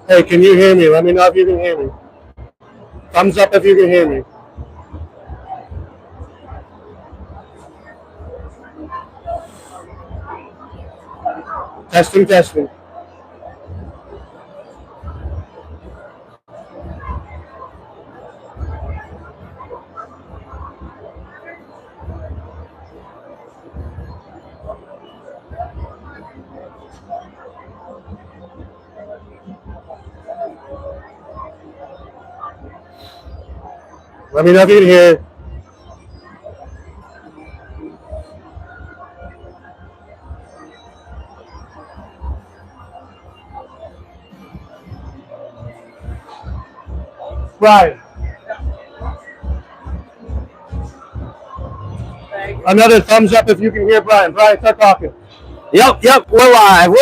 Hey, can you hear me? Let me know if you can hear me. Thumbs up if you can hear me. Testing, testing. Let me know if you can hear. Right. Another thumbs up if you can hear Brian. Brian, start talking. Yep, we're live.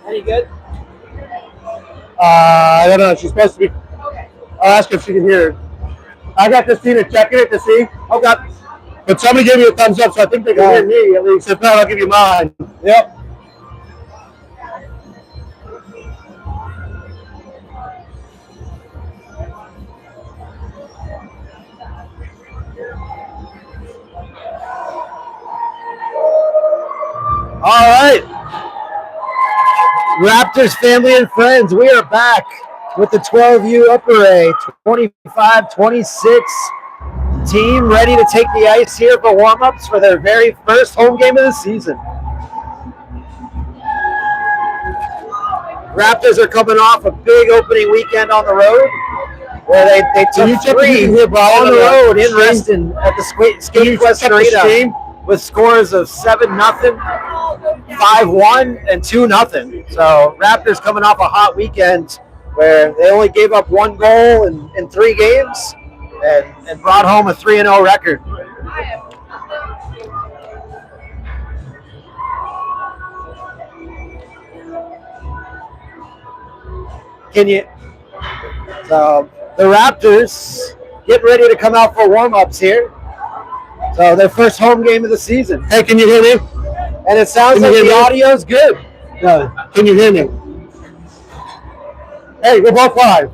Any good? I don't know. She's supposed to be. Okay. I'll ask her if she can hear it. I got Christina checking it to see. Okay. But somebody gave me a thumbs up, so I think they can hear me at least. If not, I'll give you mine. Yep. All right. Raptors family and friends, we are back with the 12U Upper A 25-26 team ready to take the ice here for warm-ups for their very first home game of the season. Raptors are coming off a big opening weekend on the road where they took three on the road in Reston at the Skate West Arena with scores of 7-0, 5-1, and 2-0. So Raptors coming off a hot weekend where they only gave up one goal in 3 games and brought home a 3-0 record. So the Raptors getting ready to come out for warm-ups here. So their first home game of the season. Hey, can you hear me? And it sounds like the audio's good. No, can you hear me? Hey, we're both live.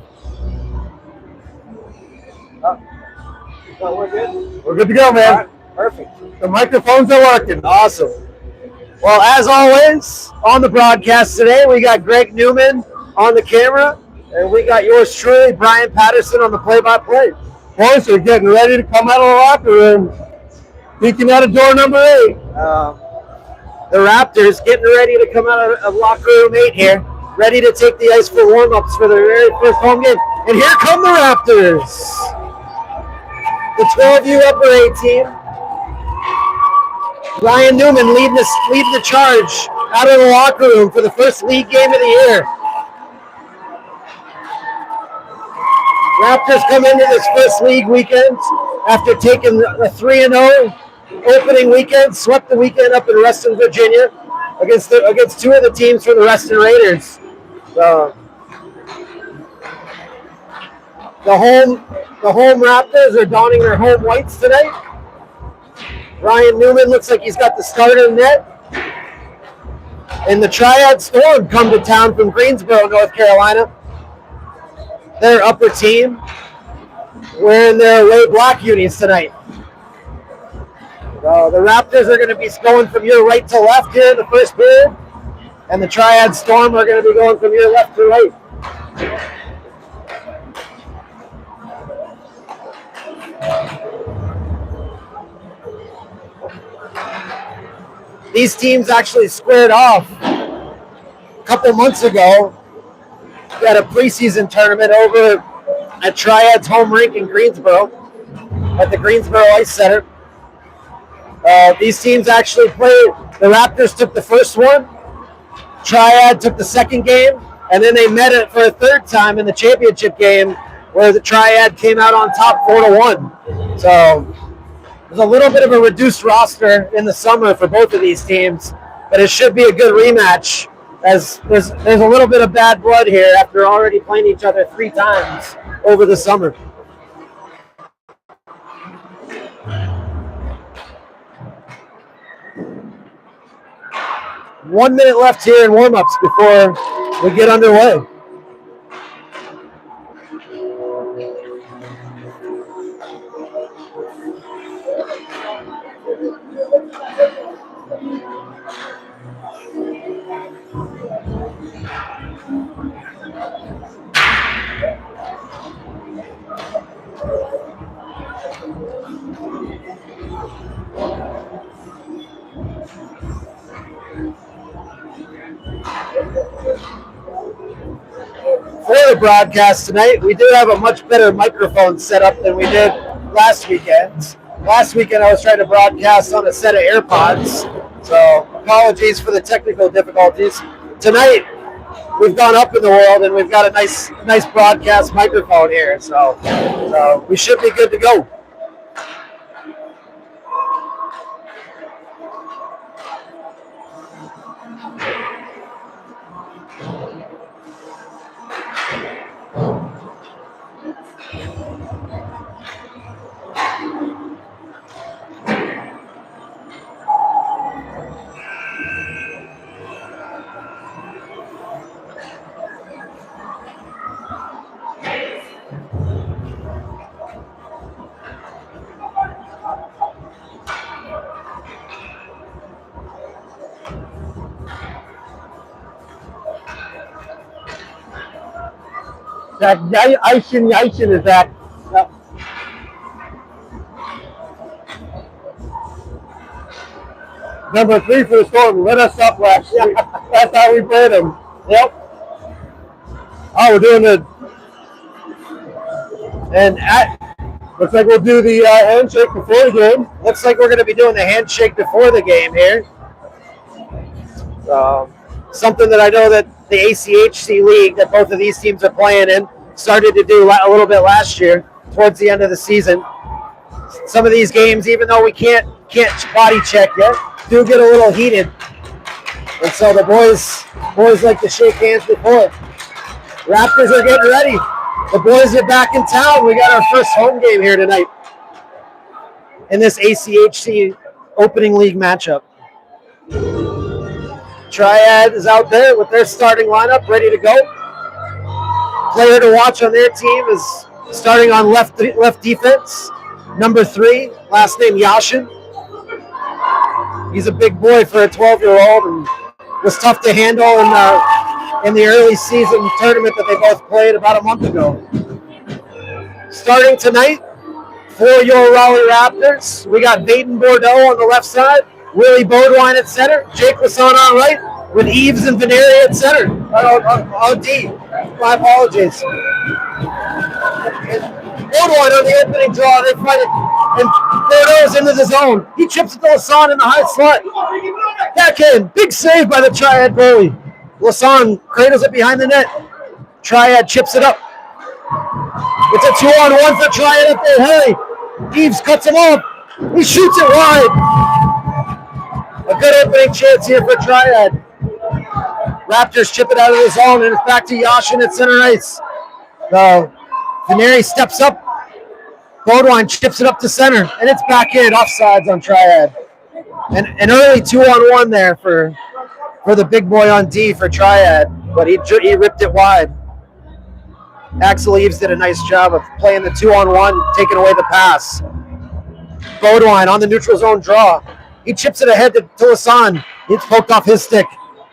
So we're good? We're good to go, man. Right, perfect. The microphones are working. Awesome. Well, as always, on the broadcast today, we got Greg Newman on the camera, and we got yours truly, Brian Patterson, on the play-by-play. Boys are getting ready to come out of the locker room. Peeking out of door number 8. The Raptors getting ready to come out of locker room 8 here, ready to take the ice for warm-ups for their very first home game. And here come the Raptors. The 12U Upper A team. Ryan Newman leading the charge out of the locker room for the first league game of the year. Raptors come into this first league weekend after taking a 3-0 opening weekend, swept the weekend up in Reston, Virginia, against 2 of the teams from the Reston Raiders. So, the home Raptors are donning their home whites tonight. Ryan Newman looks like he's got the starter net. And the Triad Storm come to town from Greensboro, North Carolina. Their upper team wearing their away black unis tonight. So the Raptors are going to be going from your right to left here in the first period, and the Triad Storm are going to be going from your left to right. These teams actually squared off a couple months ago at a preseason tournament over at Triad's home rink in Greensboro, at the Greensboro Ice Center. These teams actually played. The Raptors took the first one, Triad took the second game, and then they met it for a third time in the championship game where the Triad came out on top 4-1. So there's a little bit of a reduced roster in the summer for both of these teams, but it should be a good rematch as there's a little bit of bad blood here after already playing each other 3 times over the summer. One minute left here in warm-ups before we get underway. For the broadcast tonight, we do have a much better microphone setup than we did last weekend. Last weekend I was trying to broadcast on a set of AirPods, so apologies for the technical difficulties. Tonight, we've gone up in the world and we've got a nice broadcast microphone here, so we should be good to go. That Yishin is that. Number 3 for the Storm. Let us up last week. That's how we played them. Yep. Oh, we're doing it. And looks like we'll do the handshake before the game. Looks like we're going to be doing the handshake before the game here. Something that I know that the ACHC league that both of these teams are playing in started to do a little bit last year towards the end of the season. Some of these games, even though we can't body check yet, do get a little heated. And so the boys like to shake hands before. Raptors are getting ready. The boys are back in town. We got our first home game here tonight in this ACHC opening league matchup. Triad is out there with their starting lineup ready to go. Player to watch on their team is starting on left defense, number 3, last name Yashin. He's a big boy for a 12-year-old and was tough to handle in the early season tournament that they both played about a month ago. Starting tonight for your Raleigh Raptors, we got Baden Bordeaux on the left side, Willie Bodewine at center, Jake Lasson on right, with Eves and Veneri at center. On D. My apologies. Bodewine on the opening draw, they fight it, and Bordeaux's into the zone. He chips it to Lasson in the high slot. Backhand, big save by the Triad goalie. Lasson cradles it behind the net. Triad chips it up. It's a 2-on-1 for Triad up there. Harry. Eves cuts him off. He shoots it wide. A good opening chance here for Triad. Raptors chip it out of the zone, and it's back to Yashin at center ice. Veneri steps up. Bodewine chips it up to center, and it's back in. Offsides on Triad. And an early 2-on-1 there for the big boy on D for Triad, but he ripped it wide. Axel Eves did a nice job of playing the 2-on-1, taking away the pass. Bodewine on the neutral zone draw. He chips it ahead to Lasson. It's poked off his stick.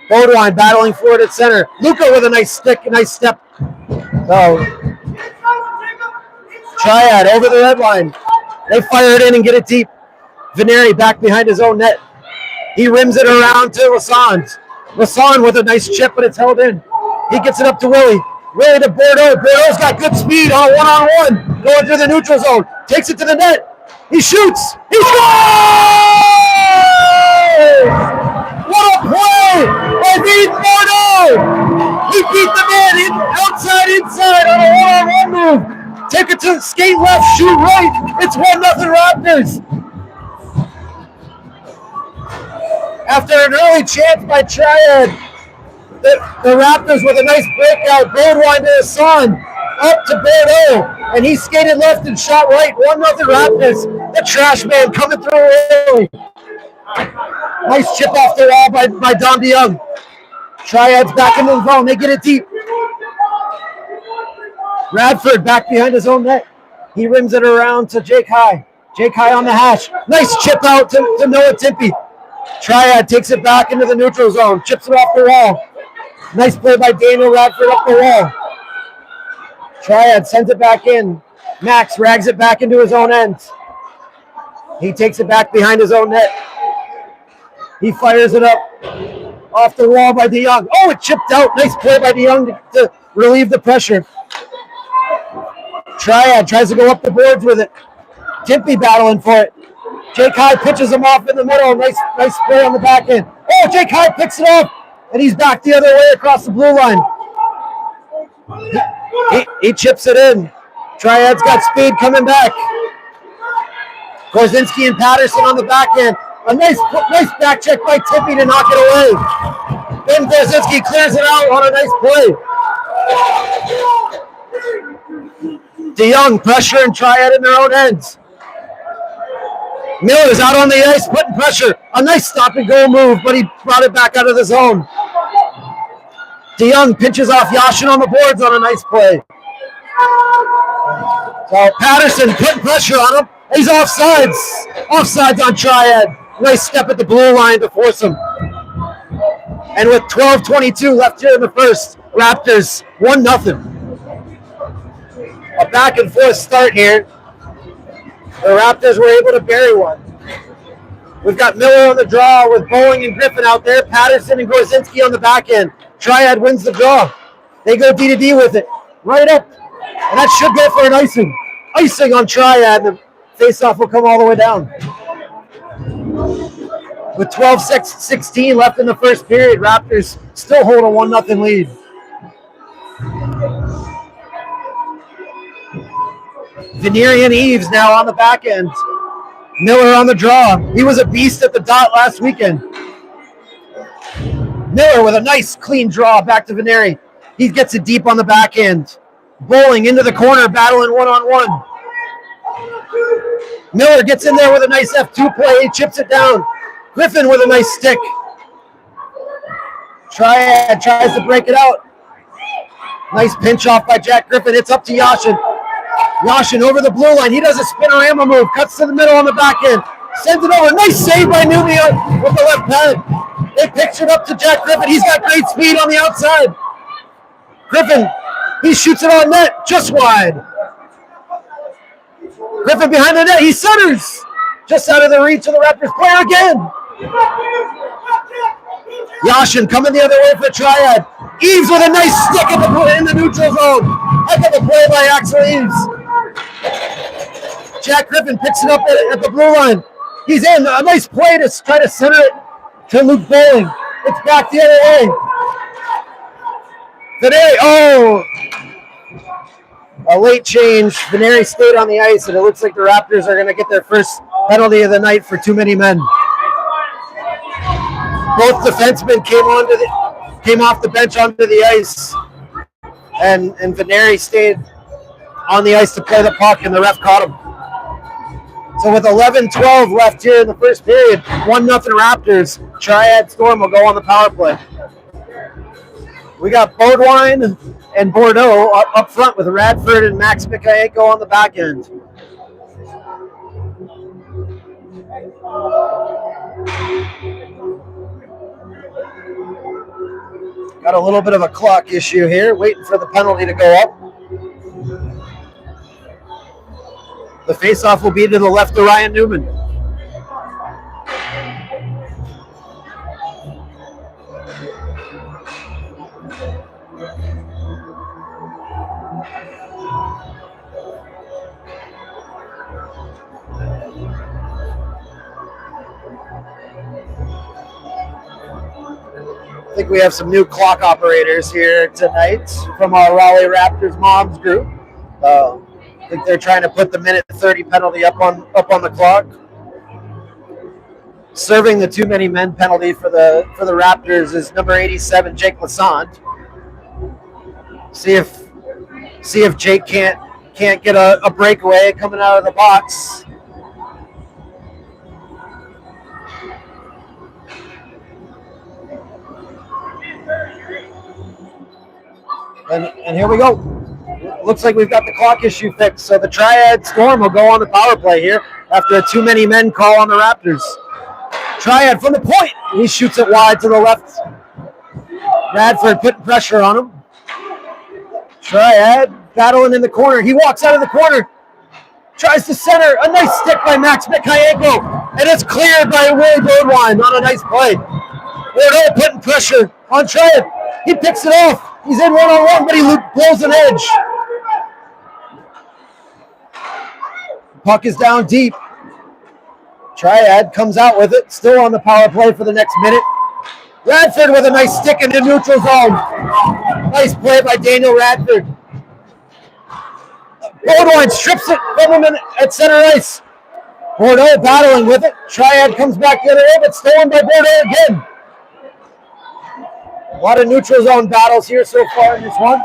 Bodewine battling for it at center. Luca with a nice step. So Triad over the red line. They fire it in and get it deep. Veneri back behind his own net. He rims it around to Lasson. Lasson with a nice chip, but it's held in. He gets it up to Willie. Really to Bordeaux. Bordeaux's got good speed on a one-on-one. Going through the neutral zone. Takes it to the net. He shoots. He scores! What a play by Dean Bordeaux! He beat the man outside, inside on a one-on-one move. Take it to skate left, shoot right. It's 1-0 Raptors. After an early chance by Triad, the Raptors with a nice breakout. Goldwine to his son, up to Bordeaux, and he skated left and shot right. 1-0 Raptors. The trash man coming through early. Nice chip off the wall by Dom DeYoung. Triad's back into the zone. They get it deep. Radford back behind his own net. He rims it around to Jake High. Jake High on the hash. Nice chip out to Noah Timpey. Triad takes it back into the neutral zone. Chips it off the wall. Nice play by Daniel Radford up the wall. Triad sends it back in. Max rags it back into his own end. He takes it back behind his own net. He fires it up off the wall by DeYoung. Oh, it chipped out. Nice play by DeYoung to relieve the pressure. Triad tries to go up the boards with it. Timpey battling for it. Jake High pitches him off in the middle. Nice play on the back end. Oh, Jake High picks it up, and he's back the other way across the blue line. He chips it in. Triad's got speed coming back. Korzinski and Patterson on the back end. A nice back check by Tippy to knock it away. Then Korzinski clears it out on a nice play. DeYoung pressure and Triad in their own ends. Miller's out on the ice putting pressure. A nice stop and go move, but he brought it back out of the zone. DeYoung pinches off Yashin on the boards on a nice play. So Patterson putting pressure on him. He's offsides. Offsides on Triad. Nice step at the blue line to force him. And with 12:22 left here in the first, Raptors 1-0. A back and forth start here. The Raptors were able to bury one. We've got Miller on the draw with Boeing and Griffin out there. Patterson and Gorzinski on the back end. Triad wins the draw. They go D-to-D with it. Right up. And that should go for an icing. Icing on Triad. The face-off will come all the way down. With 12:16 left in the first period, Raptors still hold a 1-0 lead. Venerian Eves now on the back end. Miller on the draw. He was a beast at the dot last weekend. Miller with a nice clean draw back to Veneri. He gets it deep on the back end. Bowling into the corner, battling one-on-one. Miller gets in there with a nice F2 play. He chips it down. Griffin with a nice stick. Triad tries to break it out. Nice pinch off by Jack Griffin. It's up to Yashin. Yashin over the blue line. He does a spinorama move. Cuts to the middle on the back end. Sends it over. Nice save by Nubia with the left pad. They pitch it up to Jack Griffin. He's got great speed on the outside. Griffin, he shoots it on net. Just wide. Griffin behind the net. He centers. Just out of the reach of the Raptors player again. Yashin coming the other way for Triad. Eves with a nice stick in the neutral zone. Heck of a play by Axel Eves. Jack Griffin picks it up at the blue line. He's in. A nice play to try to center it to Luke Bowling. It's back the other way. Veneri, a late change. Veneri stayed on the ice, and it looks like the Raptors are going to get their first penalty of the night for too many men. Both defensemen came off the bench onto the ice, and Veneri stayed on the ice to play the puck, and the ref caught him. So with 11-12 left here in the first period, 1-0 Raptors. Triad Storm will go on the power play. We got Bodwine and Bordeaux up front with Radford and Max Mikayenko on the back end. Got a little bit of a clock issue here, waiting for the penalty to go up. The faceoff will be to the left of Ryan Newman. I think we have some new clock operators here tonight from our Raleigh Raptors moms group. I think they're trying to put the minute 30 penalty up on the clock. Serving the too many men penalty for the Raptors is number 87, Jake Lassant. See if Jake can't get a breakaway coming out of the box. And here we go. Looks like we've got the clock issue fixed. So the Triad Storm will go on the power play here after a too many men call on the Raptors. Triad from the point. He shoots it wide to the left. Radford putting pressure on him. Triad battling in the corner. He walks out of the corner. Tries to center. A nice stick by Max Mikhayenko. And it's cleared by Willie Birdwine on a nice play. Bordeaux putting pressure on Triad. He picks it off. He's in one-on-one, but he blows an edge. Puck is down deep. Triad comes out with it, still on the power play for the next minute. Radford with a nice stick in the neutral zone. Nice play by Daniel Radford. Birdwine strips it from him at center ice. Bordeaux battling with it. Triad comes back the other way, but stolen by Bordeaux again. A lot of neutral zone battles here so far in this one.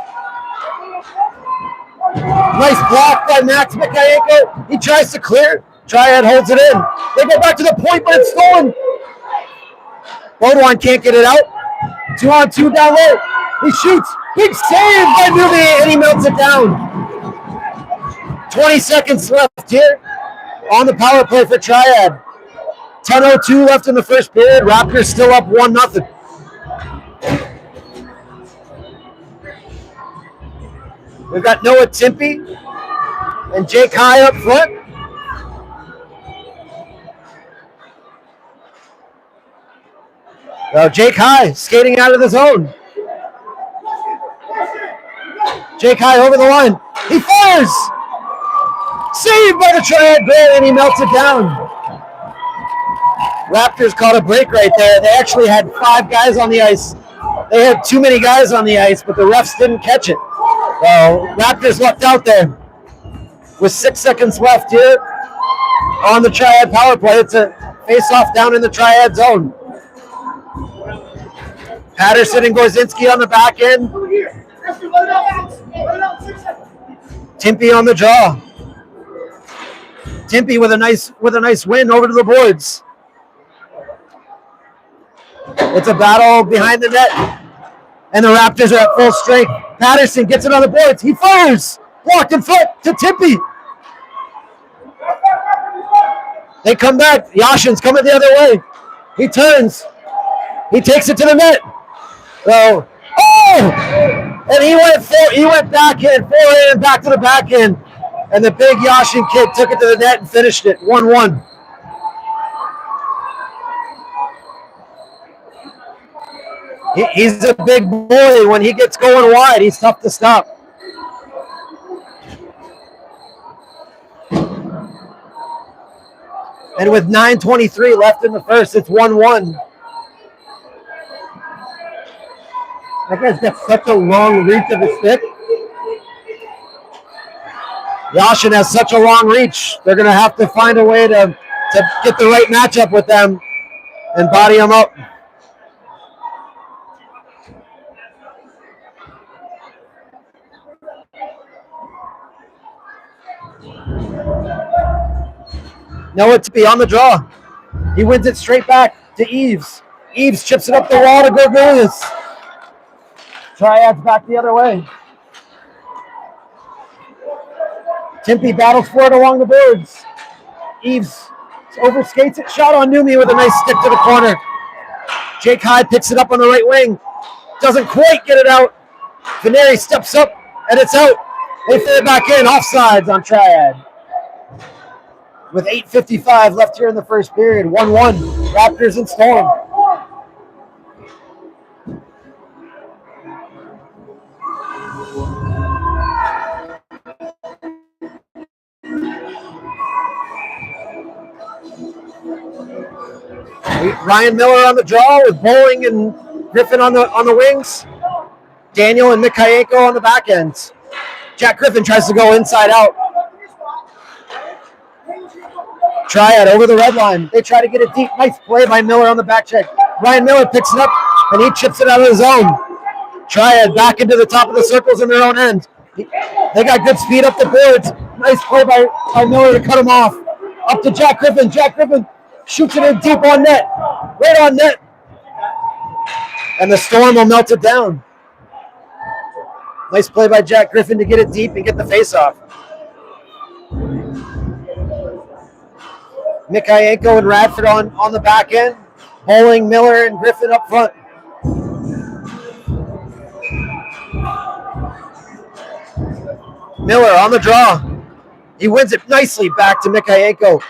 Nice block by Max Mikhayenko. He tries to clear. Triad holds it in. They go back to the point, but it's stolen. Birdwine can't get it out. 2-on-2 down low. He shoots. Big save by Nubian, and he melts it down. 20 seconds left here on the power play for Triad. 10:02 left in the first period. Raptors still up 1-0. We've got Noah Timpey and Jake High up front. Well, Jake High skating out of the zone. Jake High over the line. He fires! Saved by the Triad goal, and he melts it down. Raptors caught a break right there. They actually had 5 guys on the ice. They had too many guys on the ice, but the refs didn't catch it. So Raptors lucked out there. With 6 seconds left here on the Triad power play, it's a face-off down in the Triad zone. Patterson and Gorzinski on the back end. Timpey on the draw. Timpey with a nice win over to the boards. It's a battle behind the net, and the Raptors are at full strength. Patterson gets it on the boards. He fires. Blocked in front to Timpey. They come back. Yashin's coming the other way. He turns. He takes it to the net. So, and he went backhand, forehand, back to the backhand, and the big Yashin kid took it to the net and finished it 1-1. He's a big boy. When he gets going wide, he's tough to stop. And with 9:23 left in the first, it's 1-1. That guy's got such a long reach of his stick. Yashin has such a long reach. They're going to have to find a way to get the right matchup with them and body them up. Noah to be on the draw. He wins it straight back to Eves. Eves chips it up the wall to Gorgilius. Triad's back the other way. Timpey battles for it along the boards. Eves overskates it. Shot on Numi with a nice stick to the corner. Jake High picks it up on the right wing. Doesn't quite get it out. Veneri steps up, and it's out. They fit it back in. Offsides on Triad. With 8:55 left here in the first period. 1-1. Raptors and Storm. Ryan Miller on the draw with Bowling and Griffin on the wings. Daniel and Mikhayenko on the back ends. Jack Griffin tries to go inside out. Triad over the red line. They try to get it deep. Nice play by Miller on the back check. Ryan Miller picks it up, and he chips it out of the zone. Triad back into the top of the circles in their own end. They got good speed up the boards. Nice play by Miller to cut him off. Up to Jack Griffin. Jack Griffin shoots it in deep on net. Right on net. And the Storm will melt it down. Nice play by Jack Griffin to get it deep and get the face-off. Mikhayenko and Radford on the back end. Bowling, Miller, and Griffin up front. Miller on the draw. He wins it nicely back to Mikhayenko.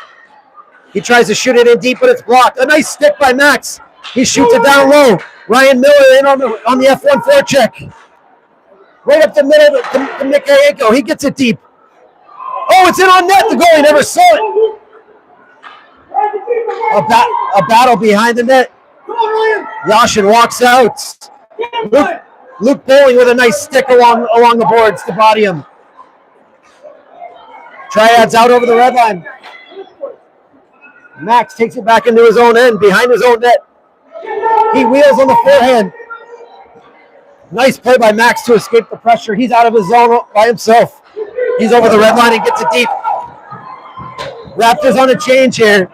He tries to shoot it in deep, but it's blocked. A nice stick by Max. He shoots it down low. Ryan Miller in on the F1 forecheck. Right up the middle to Mikhayenko. He gets it deep. Oh, it's in on net. The goalie never saw it. A battle behind the net. Yashin walks out. Luke Bowling with a nice stick along the boards to body him. Triad's out over the red line. Max takes it back into his own end, behind his own net. He wheels on the forehand. Nice play by Max to escape the pressure. He's out of his zone by himself. He's over the red line and gets it deep. Raptors on a change here.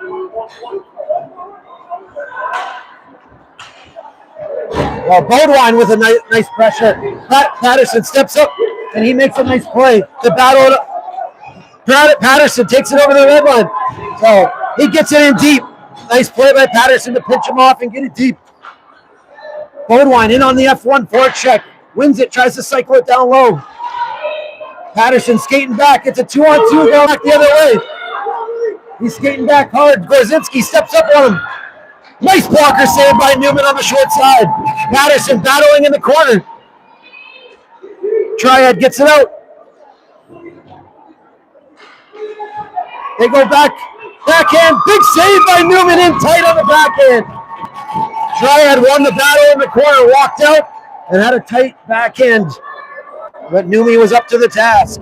Well, Bodwine with a nice pressure. Patterson steps up, and he makes a nice play. The battle. Patterson takes it over the red line. So he gets it in deep. Nice play by Patterson to pinch him off and get it deep. Bodwine in on the F1 forecheck. Wins it, tries to cycle it down low. Patterson skating back. It's a 2-on-2 going back the other way. He's skating back hard. Gorzinski steps up on him. Nice blocker saved by Newman on the short side. Patterson battling in the corner. Triad gets it out. They go back. Backhand. Big save by Newman in tight on the backhand. Triad won the battle in the corner. Walked out and had a tight backhand. But Newman was up to the task.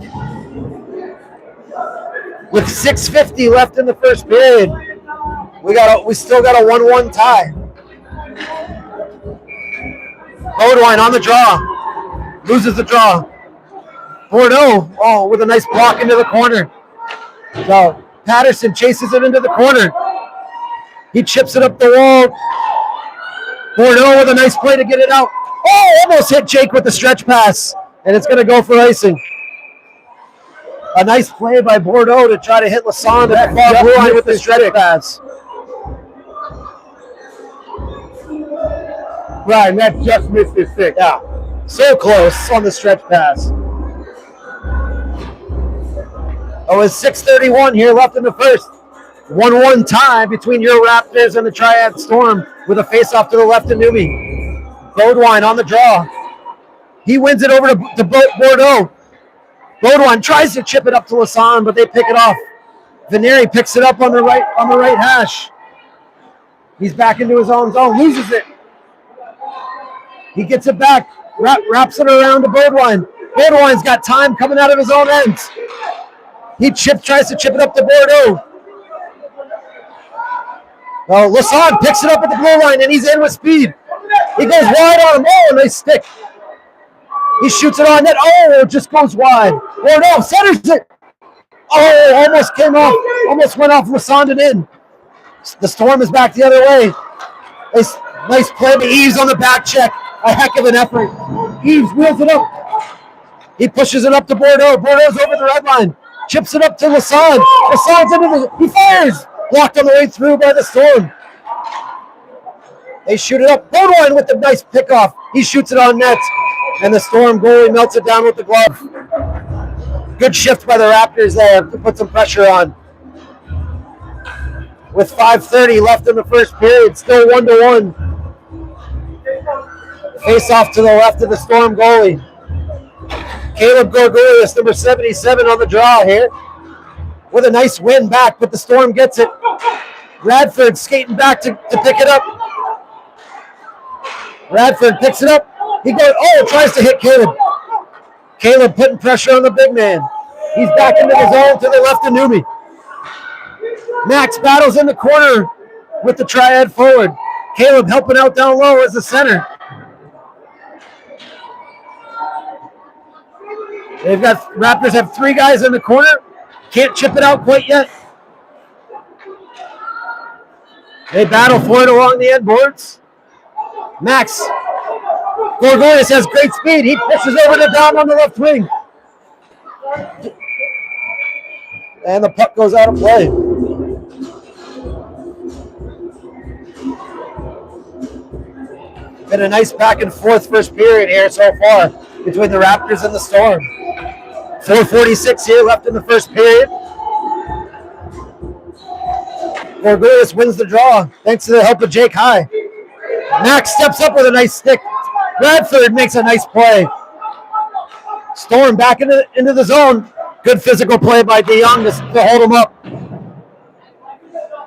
With 6:50 left in the first period, we still got a 1-1 tie. Bodwine on the draw. Loses the draw. Bordeaux, with a nice block into the corner. So Patterson chases it into the corner. He chips it up the wall. Bordeaux with a nice play to get it out. Oh, almost hit Jake with the stretch pass. And it's going to go for icing. A nice play by Bordeaux to try to hit Lassonde at the blue line with the stretch pass. Right, and that just missed his stick. Yeah, so close on the stretch pass. Oh, it's 6:31 here left in the first. 1-1 tie between your Raptors and the Triad Storm with a face-off to the left of Newby. Bodwine on the draw. He wins it over to Bordeaux. Bodwine tries to chip it up to Lassonde, but they pick it off. Veneri picks it up on the right hash. He's back into his own zone, loses it. He gets it back, wraps it around to Bodwine. Bodwine's got time coming out of his own end. He tries to chip it up to Bordeaux. Well, Lassonde picks it up at the blue line, and he's in with speed. He goes wide on him. Oh, nice stick. He shoots it on net. Oh, it just goes wide. Bordeaux centers it. Oh, almost came off. Almost went off Lassonde and in. The Storm is back the other way. Nice play by Eves on the back check. A heck of an effort. Eves wheels it up. He pushes it up to Bordeaux. Bordeaux's over the red line. Chips it up to Lassonde. Lassonde's into he fires. Blocked on the way through by the Storm. They shoot it up. Bodwine with the nice pickoff. He shoots it on net. And the Storm goalie melts it down with the glove. Good shift by the Raptors there to put some pressure on. With 5:30 left in the first period, still 1-1. Face off to the left of the Storm goalie. Caleb Gorgorius, number 77 on the draw here. With a nice win back, but the Storm gets it. Radford skating back to pick it up. Radford picks it up. He goes, tries to hit Caleb. Caleb putting pressure on the big man. He's back into the zone to the left of Newby. Max battles in the corner with the Triad forward. Caleb helping out down low as the center. Raptors have 3 guys in the corner. Can't chip it out quite yet. They battle for it along the end boards. Max Gorgorius has great speed. He pushes over to Dom on the left wing. And the puck goes out of play. Been a nice back and forth first period here so far between the Raptors and the Storm. 4:46 here left in the first period. Gorgorius wins the draw thanks to the help of Jake High. Max steps up with a nice stick. Radford makes a nice play. Storm back into the zone. Good physical play by DeYoung to hold him up.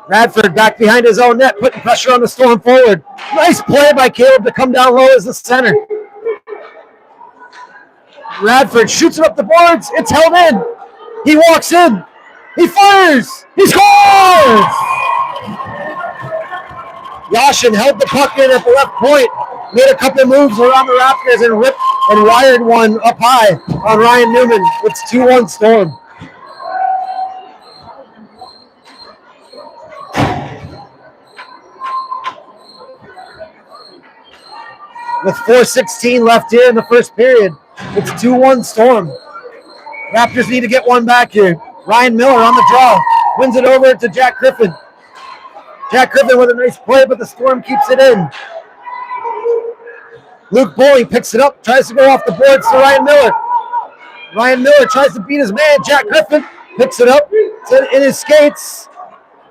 Radford back behind his own net, putting pressure on the Storm forward. Nice play by Caleb to come down low as the center. Radford shoots it up the boards. It's held in. He walks in. He fires. He scores! Yashin held the puck in at the left point, made a couple of moves around the Raptors and ripped and wired one up high on Ryan Newman. It's 2-1 Storm. With 4:16 left here in the first period, it's 2-1 Storm. Raptors need to get one back here. Ryan Miller on the draw, wins it over to Jack Griffin. Jack Griffin with a nice play, but the Storm keeps it in. Luke Bowling picks it up, tries to go off the boards to Ryan Miller. Ryan Miller tries to beat his man. Jack Griffin picks it up, it's in his skates.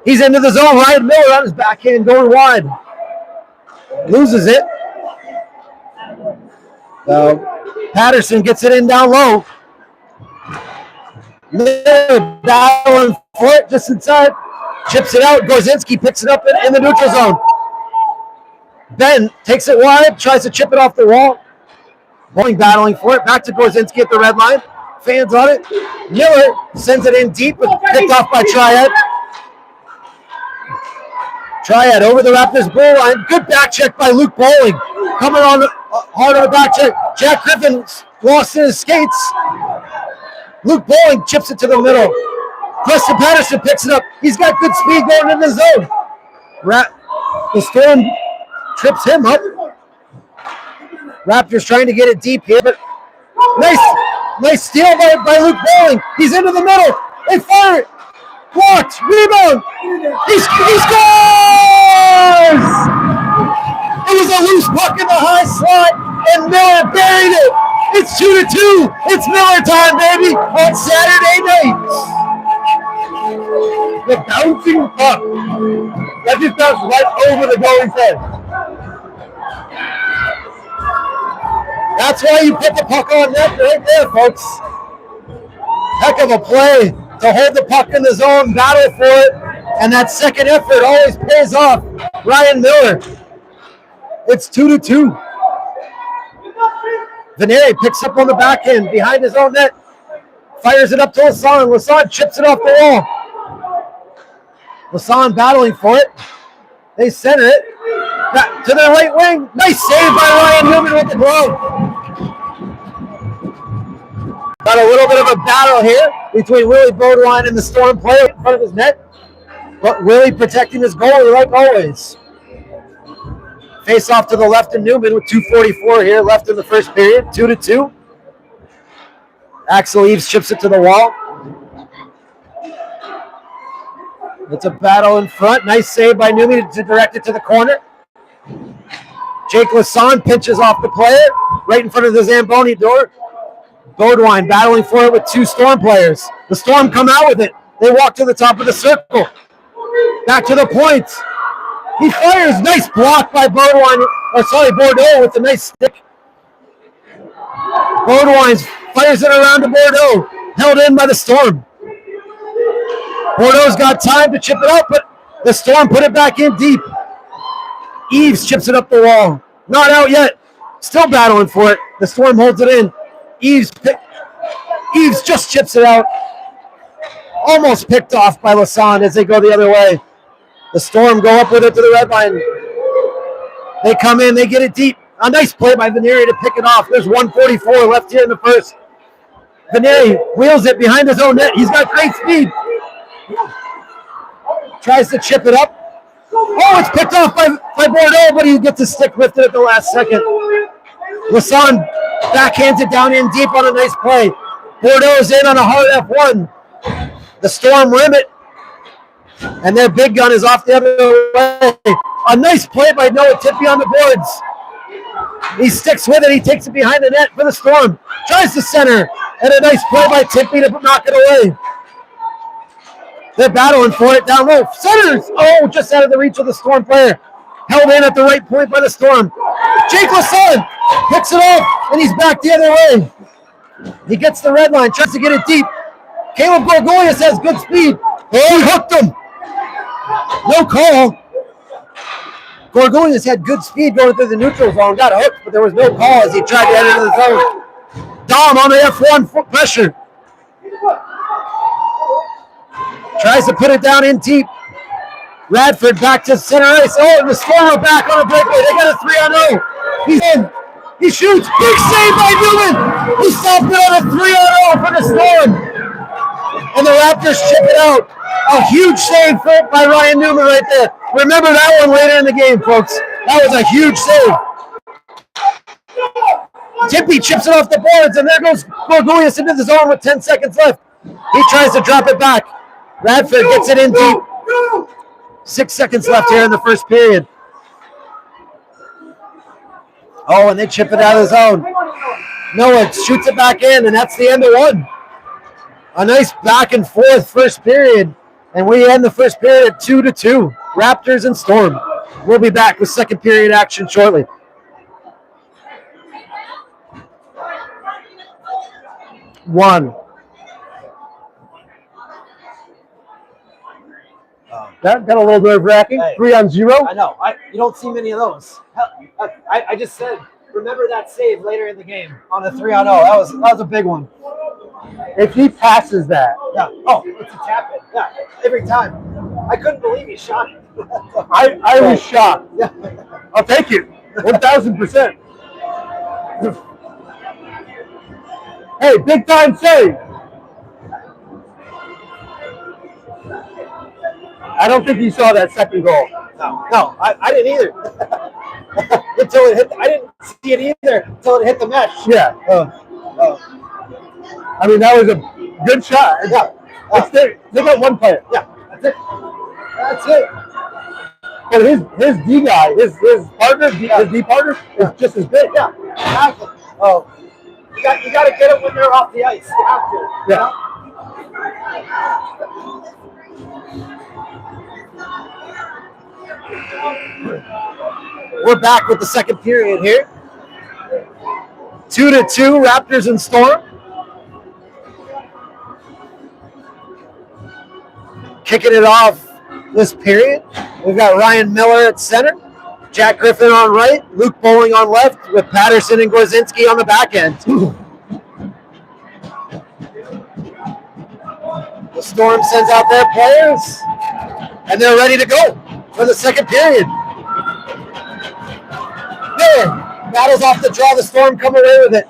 He's into the zone. Ryan Miller on his backhand going wide. Loses it. Patterson gets it in down low. Miller battling for it just inside. Chips it out. Gorzinski picks it up in the neutral zone. Ben takes it wide, tries to chip it off the wall. Bowling battling for it. Back to Gorzinski at the red line. Fans on it. Miller sends it in deep, picked off by Triad. Triad over the Raptors blue line. Good back check by Luke Bowling. Coming on hard on the back check. Jack Griffin lost in his skates. Luke Bowling chips it to the middle. Preston Patterson picks it up. He's got good speed going in the zone. The Storm trips him up. Raptors trying to get it deep here, but nice steal by Luke Bowling. He's into the middle. They fire it. Blocked. Rebound. He scores! It was a loose puck in the high slot, and Miller buried it. It's 2-2. It's Miller time, baby, on Saturday night. The bouncing puck. That just bounced right over the goalie's head. That's why you put the puck on net right there, folks. Heck of a play to hold the puck in the zone, battle for it, and that second effort always pays off. Ryan Miller. It's 2-2. Veneri picks up on the back end behind his own net. Fires it up to Lassonde. Lassonde chips it off the wall. Lassonde battling for it. They center it. Back to their right wing. Nice save by Ryan Newman with the glove. Got a little bit of a battle here between Willie Beaudoin and the Storm player in front of his net. But Willie protecting his goalie like always. Face off to the left of Newman with 2:44 here left in the first period. 2-2. Axel Eves chips it to the wall. It's a battle in front. Nice save by Newman to direct it to the corner. Jake Lassonde pinches off the player right in front of the Zamboni door. Beaudoin battling for it with 2 Storm players. The Storm come out with it. They walk to the top of the circle. Back to the point. He fires. Nice block by Bordeaux with a nice stick. Beaudoin fires it around to Bordeaux. Held in by the Storm. Bordeaux's got time to chip it out, but the Storm put it back in deep. Eves chips it up the wall. Not out yet. Still battling for it. The Storm holds it in. Eves just chips it out. Almost picked off by Lassonde as they go the other way. The Storm go up with it to the red line. They come in. They get it deep. A nice play by Veneri to pick it off. There's 1:44 left here in the first. Veneri wheels it behind his own net. He's got great speed. Tries to chip it up. Oh, it's picked off by Bordeaux, but he gets his stick lifted at the last second. Lassonde backhands it down in deep on a nice play. Bordeaux's in on a hard F1. The Storm rim it, and their big gun is off the other way. A nice play by Noah Tippy on the boards. He sticks with it. He takes it behind the net for the Storm. Tries to center, and a nice play by Tippy to knock it away. They're battling for it down low. Centers! Oh, just out of the reach of the Storm player. Held in at the right point by the Storm. Jake Lassonde picks it off, and he's back the other way. He gets the red line, tries to get it deep. Caleb Gorgolius has good speed. Oh, he hooked him. No call. Gorgolius had good speed going through the neutral zone. Got hooked, but there was no call as he tried to head into the zone. Dom on the F1 foot pressure. Tries to put it down in deep. Radford back to center ice. Oh, and the Storm are back on a breakaway. They got a 3-on-0. He's in. He shoots. Big save by Newman. He stopped it on a 3-on-0 for the Storm. And the Raptors chip it out. A huge save by Ryan Newman right there. Remember that one later in the game, folks. That was a huge save. Tippy chips it off the boards, and there goes Gorgolius into the zone with 10 seconds left. He tries to drop it back. Radford gets it in deep. 6 seconds left here in the first period. Oh, and they chip it out of the zone. Noah shoots it back in, and that's the end of one. A nice back and forth first period, and we end the first period at 2-2. Raptors and Storm. We'll be back with second period action shortly. One. That got a little nerve-wracking. Hey. 3-on-0. I know. You don't see many of those. I just said, remember that save later in the game on a 3-on-0. That was a big one. If he passes that. Yeah. Oh, it's a tap in. Yeah, every time. I couldn't believe he shot it. I was shocked. Yeah. I'll take it. 1,000%. Hey, big time save. I don't think you saw that second goal. No, I didn't either. Until it hit. I didn't see it either until it hit the mesh. Yeah. I mean, that was a good shot. Yeah. They got one player. Yeah, that's it. That's it. But his D guy, his partner, his D partner is just as big. Yeah, exactly. Oh, you got to get it when they're off the ice. You have to. Yeah. We're back with the second period here. 2-2, Raptors and Storm. Kicking it off this period. We've got Ryan Miller at center, Jack Griffin on right, Luke Bowling on left, with Patterson and Gorzinski on the back end. The Storm sends out their players, and they're ready to go for the second period. Miller battles off the draw. The Storm come away with it.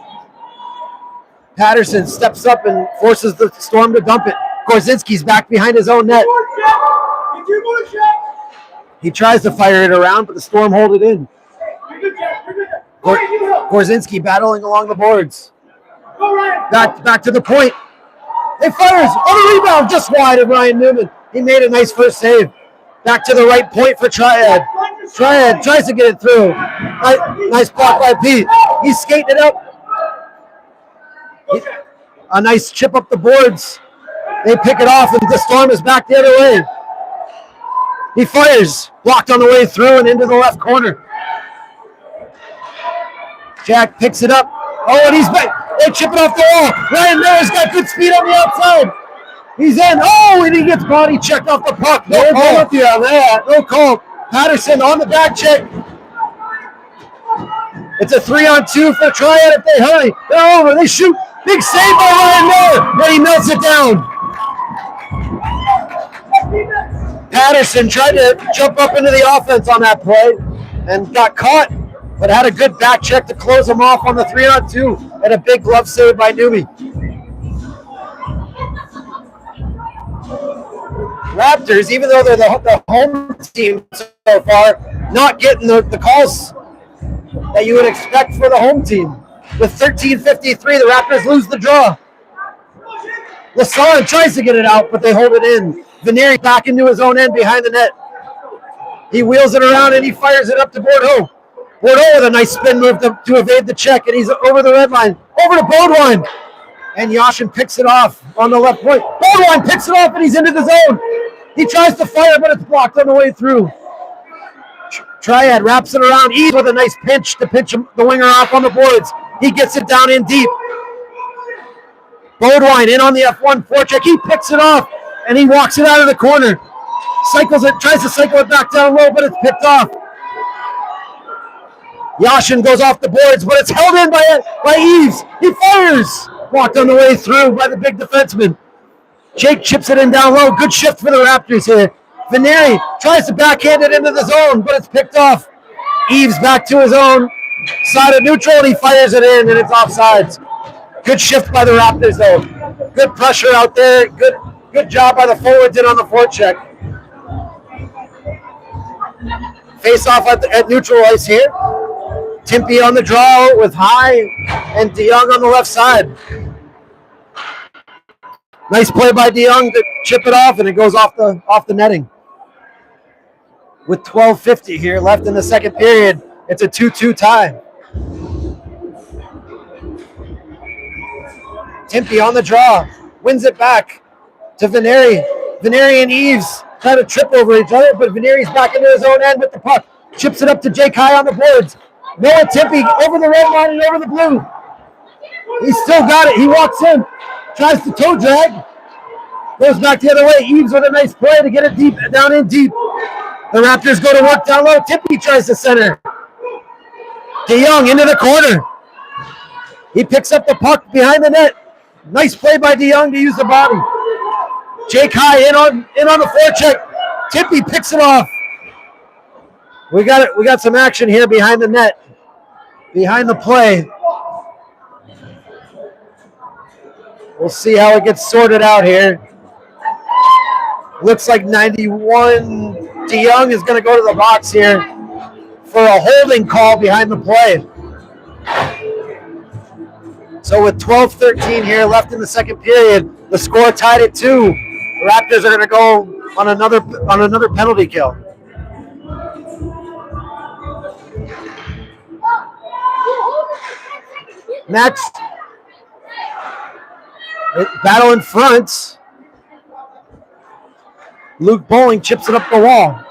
Patterson steps up and forces the Storm to dump it. Gorzinski's back behind his own net. He tries to fire it around, but the Storm hold it in. Gorzinski battling along the boards. Back to the point. He fires on the rebound, just wide of Ryan Newman. He made a nice first save. Back to the right point for Triad. Triad tries to get it through. Nice block by Pete. He's skating it up. A nice chip up the boards. They pick it off, and the Storm is back the other way. He fires. Blocked on the way through and into the left corner. Jack picks it up. Oh, and he's back. They chip it off the wall. Ryan Miller's got good speed on the outside. He's in. Oh, and he gets body checked off the puck. No call. On that. No call. Patterson on the back check. It's a 3-on-2 for Triad if they hurry. They're over. They shoot. Big save by Ryan Miller. Then he melts it down. Patterson tried to jump up into the offense on that play and got caught, but had a good back check to close him off on the 3-on-2 and a big glove save by Newby. Raptors, even though they're the home team so far, not getting the calls that you would expect for the home team. With 13:53, the Raptors lose the draw. Lassonde tries to get it out, but they hold it in. Veneri back into his own end behind the net. He wheels it around and he fires it up to Bordeaux. Bordeaux with a nice spin move to evade the check, and he's over the red line. Over to Beaudoin. And Yashin picks it off on the left point. Beaudoin picks it off and he's into the zone. He tries to fire, but it's blocked on the way through. Triad wraps it around Eve with a nice pinch to pinch the winger off on the boards. He gets it down in deep. Beaudoin in on the F1 forecheck. He picks it off and he walks it out of the corner. Cycles it, tries to cycle it back down low, but it's picked off. Yashin goes off the boards, but it's held in by Eves. He fires. Walked on the way through by the big defenseman. Jake chips it in down low. Good shift for the Raptors here. Veneri tries to backhand it into the zone, but it's picked off. Eves back to his own side of neutral, and he fires it in, and it's offsides. Good shift by the Raptors, though. Good pressure out there. Good job by the forwards in on the forecheck. Face off at neutral ice here. Timpey on the draw with High and DeYoung on the left side. Nice play by DeYoung to chip it off, and it goes off the netting. With 12:50 here left in the second period, it's a 2-2 tie. Timpey on the draw, wins it back to Veneri. Veneri and Eves try to trip over each other, but Veneri's back into his own end with the puck. Chips it up to Jake High on the boards. Noah Timpey over the red line and over the blue. He's still got it. He walks in, tries to toe drag, goes back the other way. Eves with a nice play to get it deep, down in deep. The Raptors go to work down low. Timpey tries to center. DeYoung into the corner. He picks up the puck behind the net. Nice play by DeYoung to use the body. Jake High in on the forecheck. Timpey picks it off. We got some action here behind the net. Behind the play. We'll see how it gets sorted out here. Looks like 91 DeYoung is going to go to the box here for a holding call behind the play. So with 12:13 here left in the second period, the score tied at 2. The Raptors are going to go on another penalty kill. Next, battle in front. Luke Bowling chips it up the wall.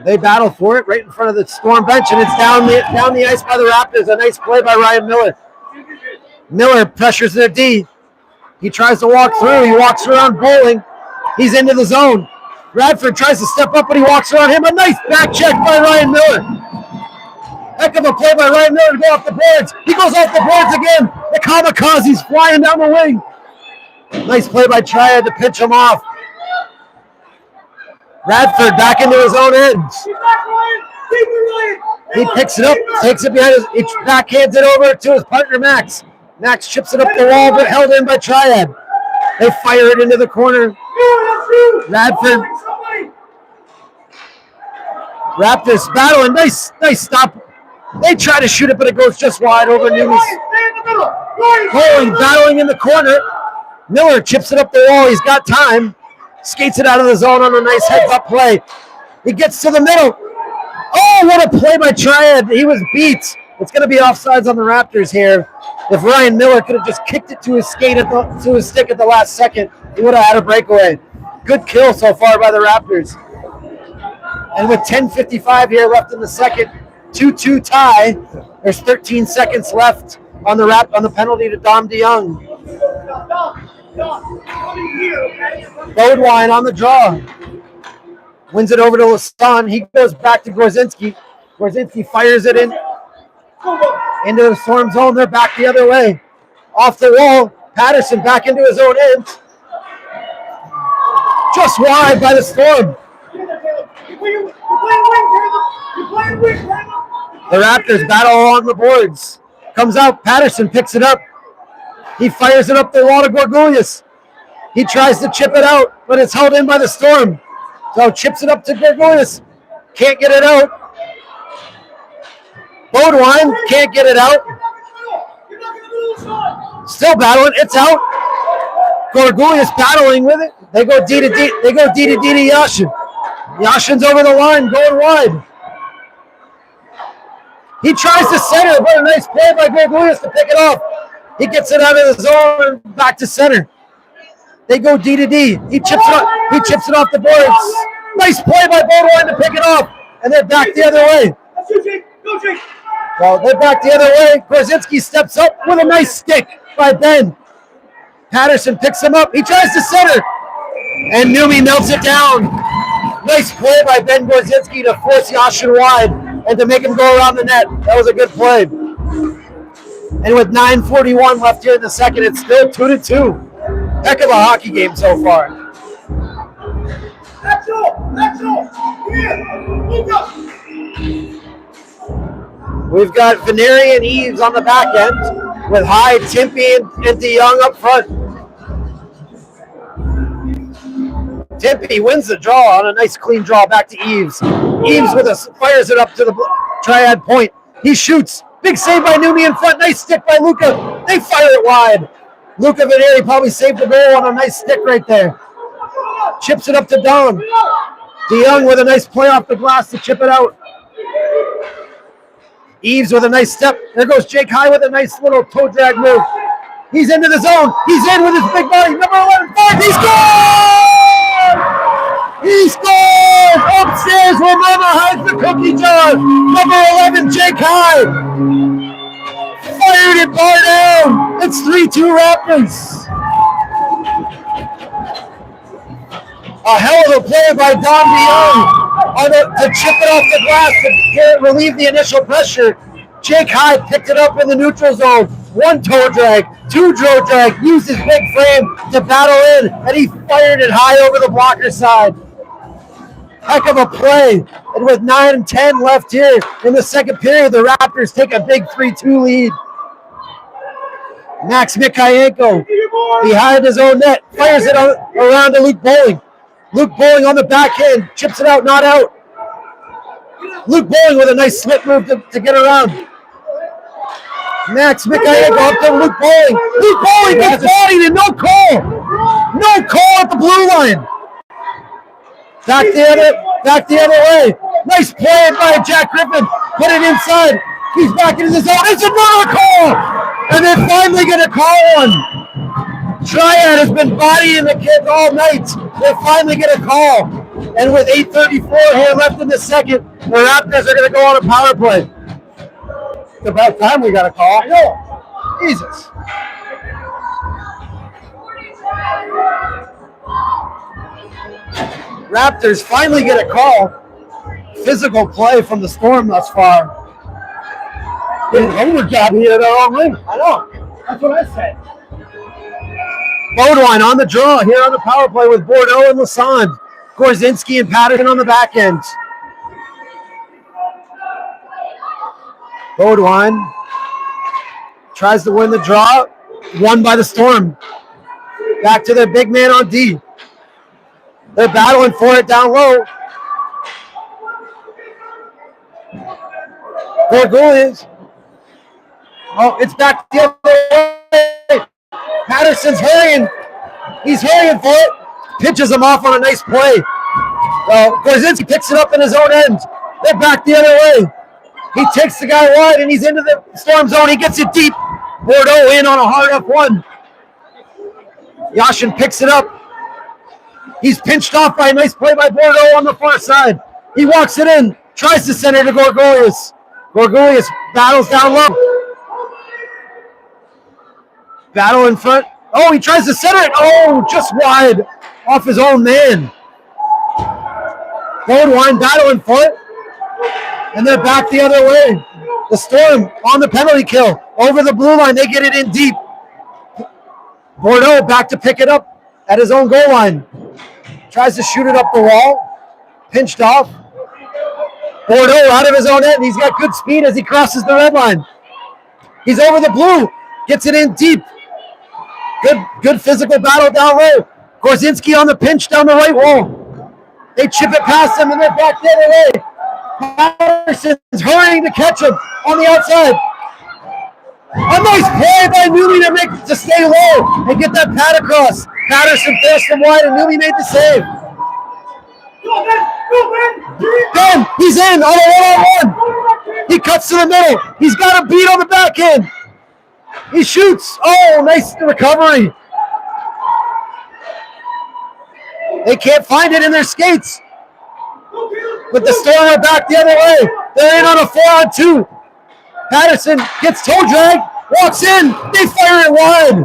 They battle for it right in front of the Storm bench, and it's down the ice by the Raptors. A nice play by Ryan Miller. Miller pressures their D. He tries to walk through. He walks around Bowling. He's into the zone. Radford tries to step up, but he walks around him. A nice back check by Ryan Miller. Heck of a play by Ryan Miller to go off the boards. He goes off the boards again. The kamikaze's flying down the wing. Nice play by Triad to pinch him off. Radford back into his own end. He picks it up, takes it behind he backhands it over to his partner Max. Max chips it up the wall, but held in by Triad. They fire it into the corner. Radford. Raptors battling. Nice stop. They try to shoot it, but it goes just wide over Newby's. Bowling battling in the corner. Miller chips it up the wall. He's got time. Skates it out of the zone on a nice heads-up play. He gets to the middle. Oh, what a play by Triad. He was beat. It's going to be offsides on the Raptors here. If Ryan Miller could have just kicked it to his stick at the last second, he would have had a breakaway. Good kill so far by the Raptors. And with 10:55 here left in the second, 2-2 tie. There's 13 seconds left on the penalty to Dom DeYoung. Beaudoin on the draw. Wins it over to Lassonde. He goes back to Gorzinski. Gorzinski fires it in into the Storm zone. They're back the other way. Off the wall. Patterson back into his own end. Just wide by the Storm. The Raptors battle along the boards. Comes out. Patterson picks it up. He fires it up the wall to Gorgulius. He tries to chip it out, but it's held in by the Storm. So chips it up to Gorgulius. Can't get it out. Bodwine can't get it out. Still battling. It's out. Gorgulius battling with it. They go D to D. They go D to Yashin. Yashin's over the line, going wide. He tries to center, but a nice play by Gorgulius to pick it off. He gets it out of the zone and back to center. They go D to D. He chips it off. He chips it off the boards. Nice play by Bodwine to pick it off, and they're back the other way. Well, they're back the other way. Gorzinski steps up with a nice stick by Ben. Patterson picks him up. He tries to center, and Numi melts it down. Nice play by Ben Gorzinski to force Yashin wide and to make him go around the net. That was a good play. And with 9:41 left here in the second, it's still 2-2. Heck of a hockey game so far. We've got Veneri and Eves on the back end with Hyde, Timpey, and DeYoung up front. Timpey wins the draw on a nice clean draw back to Eves. Eves fires it up to the Triad point. He shoots. Big save by Numi in front. Nice stick by Luca. They fire it wide. Luca Veneri probably saved the goal on a nice stick right there. Chips it up to Don. DeYoung with a nice play off the glass to chip it out. Eves with a nice step. There goes Jake High with a nice little toe drag move. He's into the zone. He's in with his big body. Number 11, He scored! He scored! Upstairs where Mama hides the cookie jar. Number 11, Jake High. Fired it far down. It's 3-2 Raptors. A hell of a play by Don DeYoung to chip it off the glass to relieve the initial pressure. Jake Hyde picked it up in the neutral zone. One toe drag, two toe drag, used his big frame to battle in, and he fired it high over the blocker side. Heck of a play. And with 9:10 left here in the second period, the Raptors take a big 3-2 lead. Max Mikhayenko behind his own net, fires it around to Luke Bowling. Luke Bowling on the backhand, chips it out, not out. Luke Bowling with a nice slip move to get around. Max Mikhayenko up to Luke Bowling. Luke Bowling gets bodied and no call. No call at the blue line. Back the other way. Nice play by Jack Griffin. Put it inside. He's back into the zone. It's another call. And they're finally going to call one. Triad has been bodying the kids all night. They finally get a call. And with 8:34 here left in the second, the Raptors are going to go on a power play. It's about time we got a call. I know. Jesus. Raptors finally get a call. Physical play from the Storm thus far. Overjob here at our own ring. I know. That's what I said. Bodwine on the draw here on the power play with Bordeaux and Lassonde. Gorzinski and Patterson on the back end. Bodwine tries to win the draw. Won by the Storm. Back to their big man on D. They're battling for it down low. Gorgulius. Oh, it's back the other way. Patterson's hurrying. He's hurrying for it. Pitches him off on a nice play. Gorzinski picks it up in his own end. They're back the other way. He takes the guy wide and he's into the Storm zone. He gets it deep. Bordeaux in on a hard F1. Yashin picks it up. He's pinched off by a nice play by Bordeaux on the far side. He walks it in. Tries to center to Gorgulius. Gorgulius battles down low. Battle in front. Oh, he tries to center it. Oh, just wide off his own man. Bodwine battling for it. And they're back the other way. The Storm on the penalty kill. Over the blue line, they get it in deep. Bordeaux back to pick it up at his own goal line. Tries to shoot it up the wall. Pinched off. Bordeaux out of his own end. He's got good speed as he crosses the red line. He's over the blue. Gets it in deep. Good physical battle down low. Gorzinski on the pinch down the right wall. They chip it past him and they're back the other way. Patterson's hurrying to catch him on the outside. A nice play by Newby to stay low and get that pad across. Patterson forced him wide and Newby made the save. Ben, he's in on a one-on-one. He cuts to the middle. He's got a beat on the back end. He shoots. Oh, nice recovery. They can't find it in their skates. But the Storm are back the other way. They're in on a 4-on-2. Patterson gets toe drag, walks in. They fire it wide.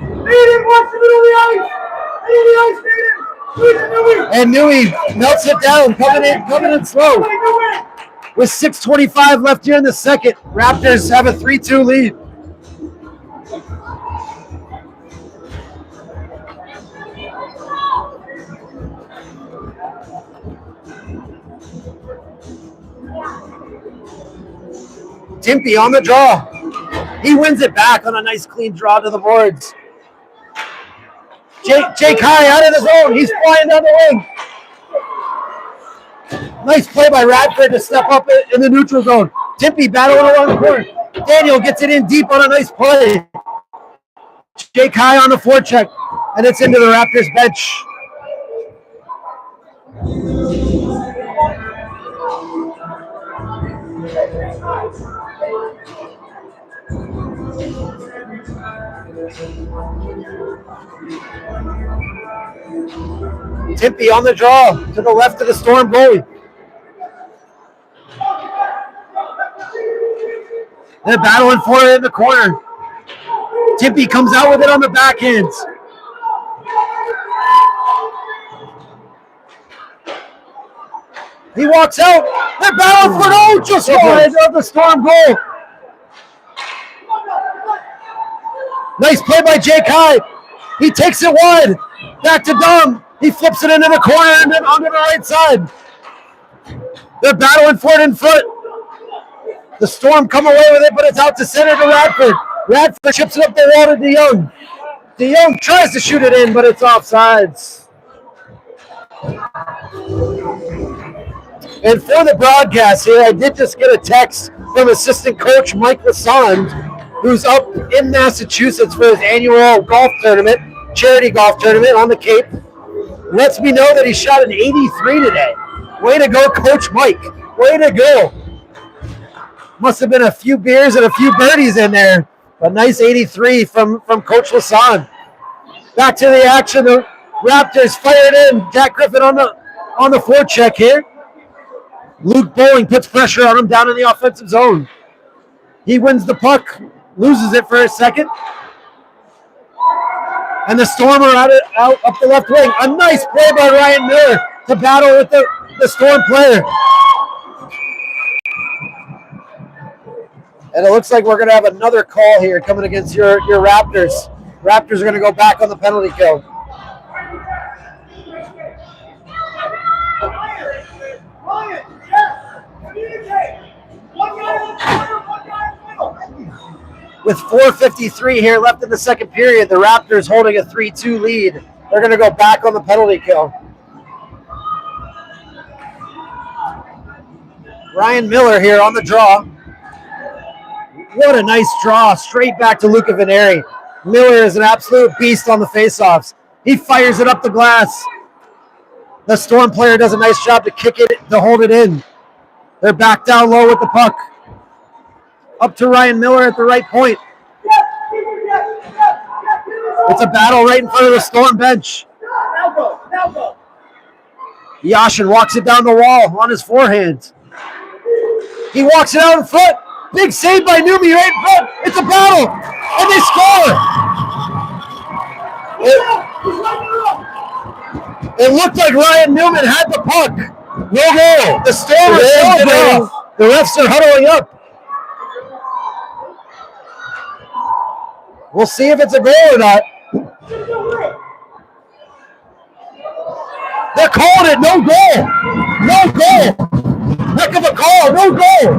Aiden walks in the middle of the ice. And Newey melts it down, coming in slow. With 6:25 left here in the second, Raptors have a 3-2 lead. Timpy on the draw. He wins it back on a nice clean draw to the boards. Jake High out of the zone. He's flying down the wing. Nice play by Radford to step up in the neutral zone. Timpy battling along the corner. Daniel gets it in deep on a nice play. Jake High on the forecheck. And it's into the Raptors bench. Timpy on the draw to the left of the Storm goalie. They're battling for it in the corner. Timpy comes out with it on the backhand. He walks out. They're battling for it. Oh, just wide of the Storm goal. Nice play by Jake High. He takes it wide. Back to Dom. He flips it into the corner and then onto the right side. They're battling for it in front. The Storm come away with it, but it's out to center to Radford. Radford chips it up the wall to DeYoung. DeYoung tries to shoot it in, but it's offsides. And for the broadcast here, I did just get a text from assistant coach Mike Lassonde, who's up in Massachusetts for his annual golf tournament, charity golf tournament on the Cape. Lets me know that he shot an 83 today. Way to go, Coach Mike. Way to go. Must have been a few beers and a few birdies in there. A nice 83 from Coach Lassonde. Back to the action. The Raptors fired in. Jack Griffin on the forecheck here. Luke Bowling puts pressure on him down in the offensive zone. He wins the puck, loses it for a second. And the Storm are out up the left wing. A nice play by Ryan Miller to battle with the Storm player. And it looks like we're going to have another call here coming against your Raptors. Raptors are going to go back on the penalty kill. With 4:53 here left in the second period, the Raptors holding a 3-2 lead. They're going to go back on the penalty kill. Ryan Miller here on the draw. What a nice draw, straight back to Luca Veneri. Miller is an absolute beast on the faceoffs. He fires it up the glass. The Storm player does a nice job to kick it, to hold it in. They're back down low with the puck. Up to Ryan Miller at the right point. It's a battle right in front of the Storm bench. Now go. Yashin walks it down the wall on his forehand. He walks it out in front. Big save by Newby right in front. It's a battle. And they score. It looked like Ryan Newman had the puck. No goal. The Storm are celebrating. The refs are huddling up. We'll see if it's a goal or not. They're calling it no goal. No goal. Heck of a call. No goal.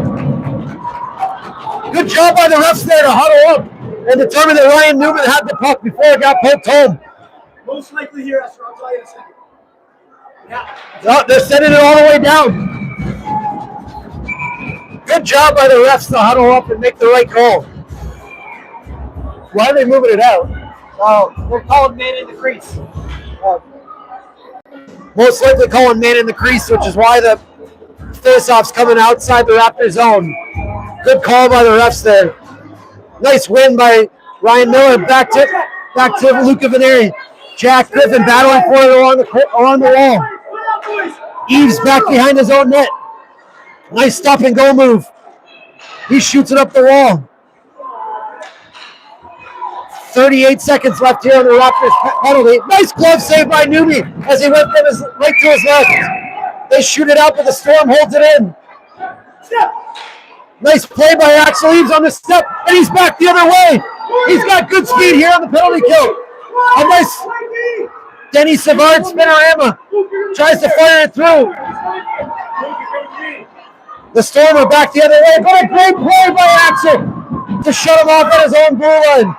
Good job by the refs there to huddle up and determine that Ryan Newman had the puck before it got poked home. Most likely here, Esther. I'll tell you in a second. Yeah. Oh, they're sending it all the way down. Good job by the refs to huddle up and make the right call. Why are they moving it out? Oh, we're calling man in the crease. Most likely calling man in the crease, which is why the face-off's coming outside the Raptor zone. Good call by the refs there. Nice win by Ryan Miller. Back to Luca Veneri. Jack Griffin battling for it along the wall. Eves back behind his own net. Nice stop and go move. He shoots it up the wall. 38 seconds left here on the Raptors penalty. Nice glove save by Newby as he went from his right to his left. They shoot it out, but the Storm holds it in. Nice play by Axel Eves on the step, and he's back the other way. He's got good speed here on the penalty kill. A nice Denny Savard spinorama. Tries to fire it through. The Storm are back the other way, but a great play by Axel to shut him off at his own goal line.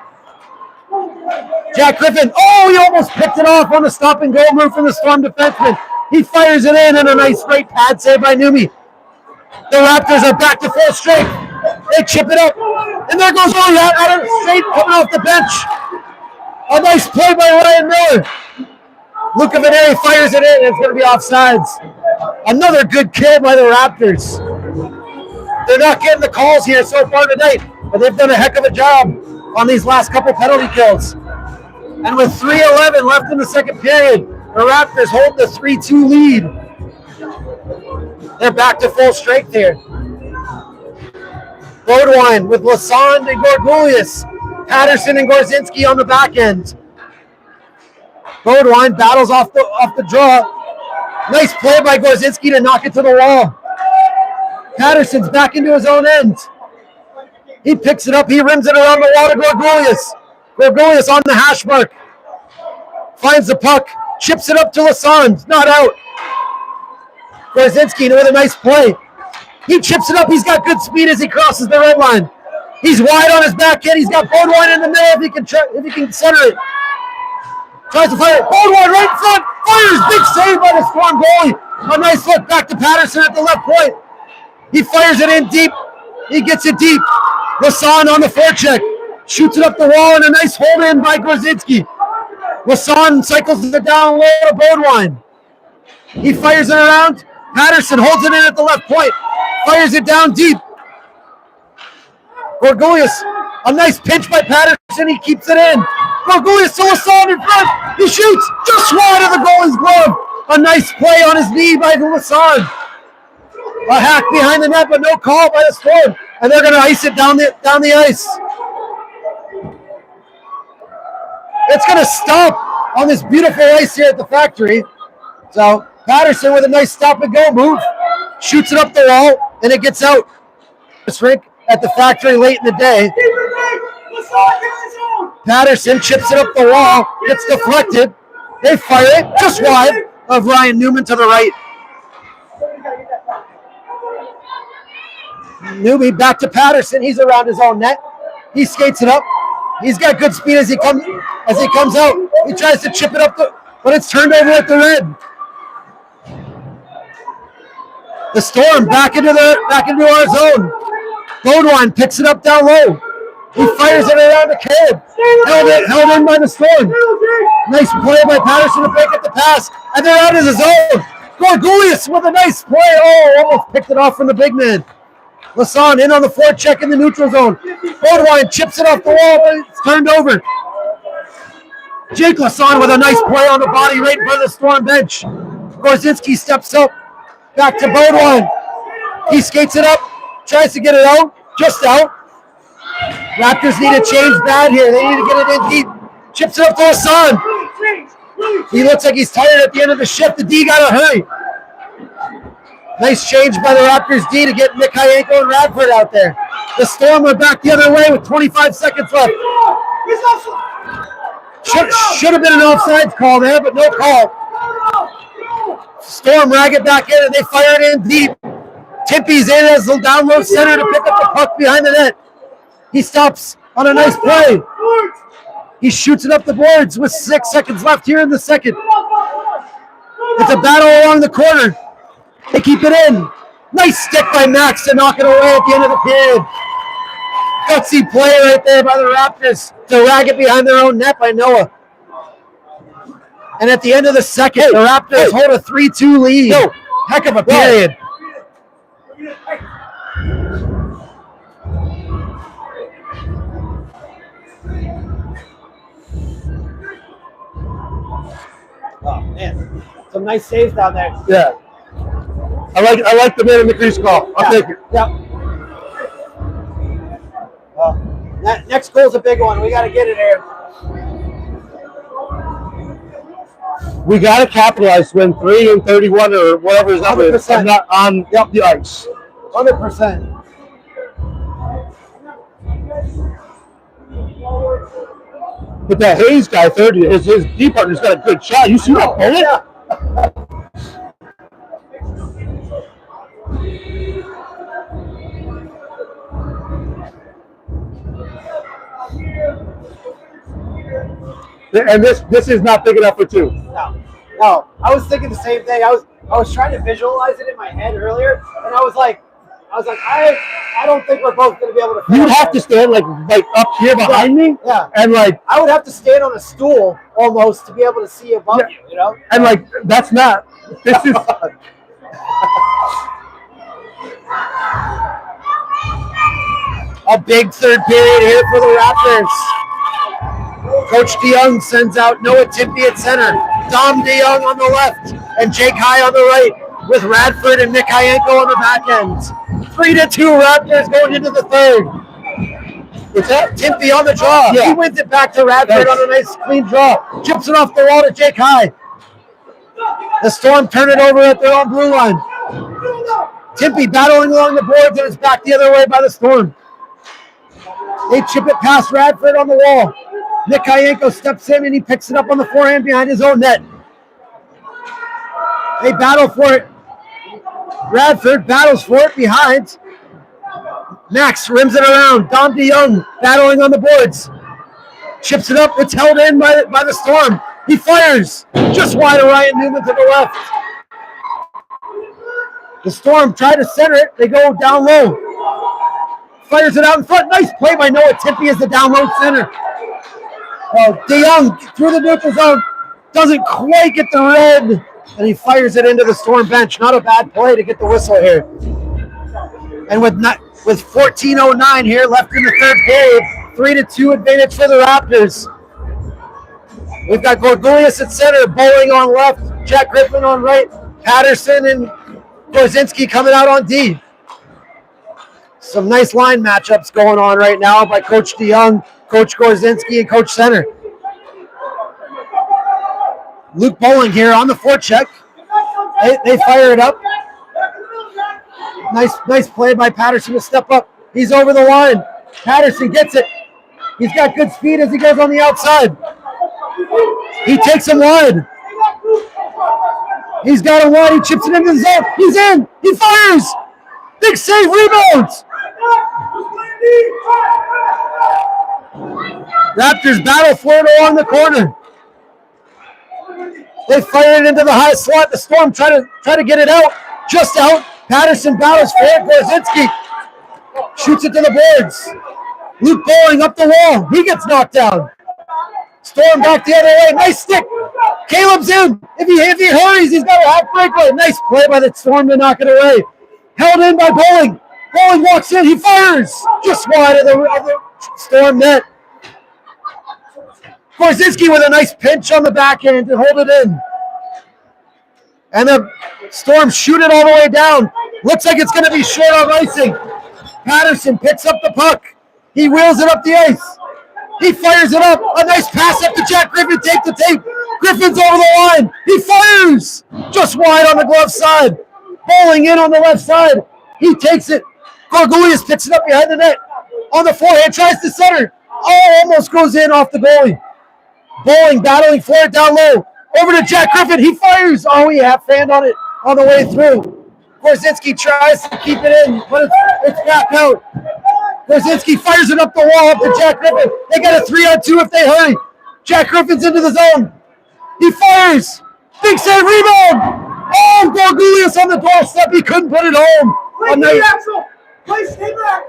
Jack Griffin, he almost picked it off on the stop and go move from the Storm defenseman. He fires it in, and a nice straight pad save by Newby. The Raptors are back to full strength. They chip it up, and there goes Adam straight coming off the bench. A nice play by Ryan Miller. Luca Veneri fires it in, and it's going to be offsides. Another good kill by the Raptors. They're not getting the calls here so far tonight, but they've done a heck of a job on these last couple penalty kills. And with 3:11 left in the second period, the Raptors hold the 3-2 lead. They're back to full strength here. Bodwine with Lassonde and Gorgulius. Patterson and Gorzinski on the back end. Bodwine battles off the draw. Nice play by Gorzinski to knock it to the wall. Patterson's back into his own end. He picks it up. He rims it around the wall to Gorgulius. Gorgulius on the hash mark. Finds the puck. Chips it up to Lassonde. Not out. Gorzinski with a nice play. He chips it up. He's got good speed as he crosses the red line. He's wide on his backhand. He's got Bodwine in the middle if he can center it. Tries to fire it. Bodwine right in front. Fires. Big save by the Storm goalie. A nice look back to Patterson at the left point. He fires it in deep. He gets it deep. Lassonde on the forecheck. Shoots it up the wall and a nice hold in by Gorzinski. Lassonde cycles it down low to Bodwine. He fires it around. Patterson holds it in at the left point. Fires it down deep. Gorgulius, a nice pinch by Patterson. He keeps it in. Gorgulius to Lassonde in front. He shoots just wide of the goalie's glove. A nice play on his knee by Lassonde. A hack behind the net, but no call by the Storm. And they're going to ice it down the ice. It's going to stop on this beautiful ice here at the factory. So Patterson with a nice stop and go move. Shoots it up the wall, and it gets out. This rink at the factory late in the day. Patterson chips it up the wall. Gets deflected. They fire it just wide of Ryan Newman to the right. Newby back to Patterson. He's around his own net. He skates it up. He's got good speed as he comes out. He tries to chip it up, but it's turned over at the red. The Storm back into our zone. Bodwine picks it up down low. He fires it around the curb. Held in by the Storm. Nice play by Patterson to break up the pass, and they're out of the zone. Gorgulius with a nice play. Almost picked it off from the big man. Lassonde in on the forecheck in the neutral zone. Bodwine chips it off the wall, but it's turned over. Jake Lassonde with a nice play on the body right in front of the Storm bench. Gorzinski steps up, back to Bodwine. He skates it up, tries to get it out, just out. Raptors need a change bad here. They need to get it in deep. Chips it up to Lassonde. He looks like he's tired at the end of the shift. The D got to hurry. Nice change by the Raptors D to get Mikayenko and Radford out there. The Storm are back the other way with 25 seconds left. Should have been an offsides call there, but no call. Storm rag it back in, and they fire it in deep. Timpy's in as the down low center to pick up the puck behind the net. He stops on a nice play. He shoots it up the boards with 6 seconds left here in the second. It's a battle along the corner. They keep it in. Nice stick by Max to knock it away at the end of the period. Gutsy play right there by the Raptors to rag it behind their own net by Noah. And at the end of the second, the Raptors hold a 3-2 lead. Heck of a period. Oh man, some nice saves down there. Yeah, I like the man in the crease call. I'll take it. Yep. That next goal's a big one. We got to get it here. We got to capitalize to win 3 and 31 or whatever his number is. I'm not on the ice. 100%. But that Hayes guy, 30, his D partner's got a good shot. You see that bullet? Yeah. And this is not big enough for 2. No. I was thinking the same thing. I was trying to visualize it in my head earlier, and I was like, I don't think we're both going to be able to. You'd have to stand like up here behind me. Yeah. And like I would have to stand on a stool almost to be able to see above you. You know. And like that's not. This is. A big third period here for the Raptors. Coach DeYoung sends out Noah Timpy at center, Dom DeYoung on the left, and Jake High on the right, with Radford and Mikayenko on the back end. 3-2 Raptors going into the third. What's that? Timpy on the draw. Yeah. He wins it back to Radford on a nice clean draw. Chips it off the wall to Jake High. The Storm turn it over at their own blue line. Timpy battling along the boards, and it's back the other way by the Storm. They chip it past Radford on the wall. Mikayenko steps in and he picks it up on the forehand behind his own net. They battle for it. Radford battles for it behind. Max rims it around. Dom DeYoung battling on the boards. Chips it up. It's held in by the Storm. He fires just wide of Ryan Newman to the left. The Storm try to center it. They go down low. Fires it out in front. Nice play by Noah Timpy as the down low center. DeYoung through the neutral zone. Doesn't quite get the red. And he fires it into the Storm bench. Not a bad play to get the whistle here. And with 14:09 here left in the third period, 3-2 advantage for the Raptors. We've got Gorgulius at center, Bowling on left, Jack Griffin on right, Patterson and Gorzinski coming out on D. Some nice line matchups going on right now by Coach DeYoung, Coach Gorzinski, and Coach Center. Luke Bowling here on the forecheck. They fire it up. Nice play by Patterson to step up. He's over the line. Patterson gets it. He's got good speed as he goes on the outside. He takes him wide. He's got him wide. He chips it into the zone. He's in. He fires. Big save, rebounds. Raptors battle for it along the corner. They fire it into the high slot. The Storm try to get it out. Just out. Patterson battles for it. Gorzinski shoots it to the boards. Luke Bowling up the wall. He gets knocked down. Storm back the other way. Nice stick. Caleb's in. If he hurries, he's got a half breakaway. Nice play by the Storm to knock it away. Held in by Bowling. Bowling walks in. He fires just wide of the Storm net. Gorzinski with a nice pinch on the back end to hold it in. And the Storm shoot it all the way down. Looks like it's going to be short on icing. Patterson picks up the puck. He wheels it up the ice. He fires it up. A nice pass up to Jack Griffin. Take the tape. Griffin's over the line. He fires just wide on the glove side. Bowling in on the left side. He takes it. Gorgulius picks it up behind the net. On the forehand, tries to center. Oh, almost goes in off the goalie. Bowling battling for it down low. Over to Jack Griffin. He fires. Oh, he half-fanned on it on the way through. Korzinski tries to keep it in, but it's back out. Korzinski fires it up the wall up to Jack Griffin. They got a 3-on-2 if they hurry. Jack Griffin's into the zone. He fires. Big save, rebound. Oh, Gorgulius on the doorstep. He couldn't put it home. Stay back.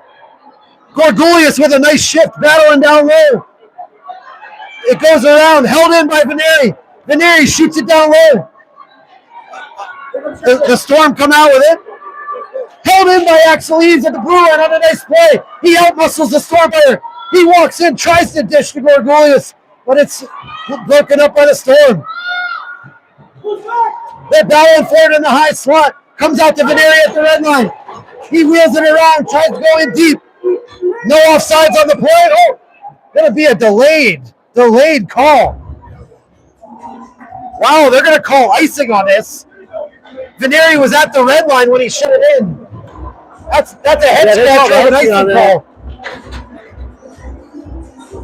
Gorgulius with a nice shift, battling down low. It goes around, held in by Veneri. Veneri shoots it down low. The Storm come out with it. Held in by Axel Eves at the blue line on a nice play. He outmuscles the Storm player. He walks in, tries to dish to Gorgulius, but it's broken up by the Storm. They're battling for it in the high slot. Comes out to Veneri at the red line. He wheels it around, tries to go in deep. No offsides on the play. Oh, gonna be a delayed call. Wow, they're gonna call icing on this. Veneri was at the red line when he shut it in. That's a head scratcher of an icing call.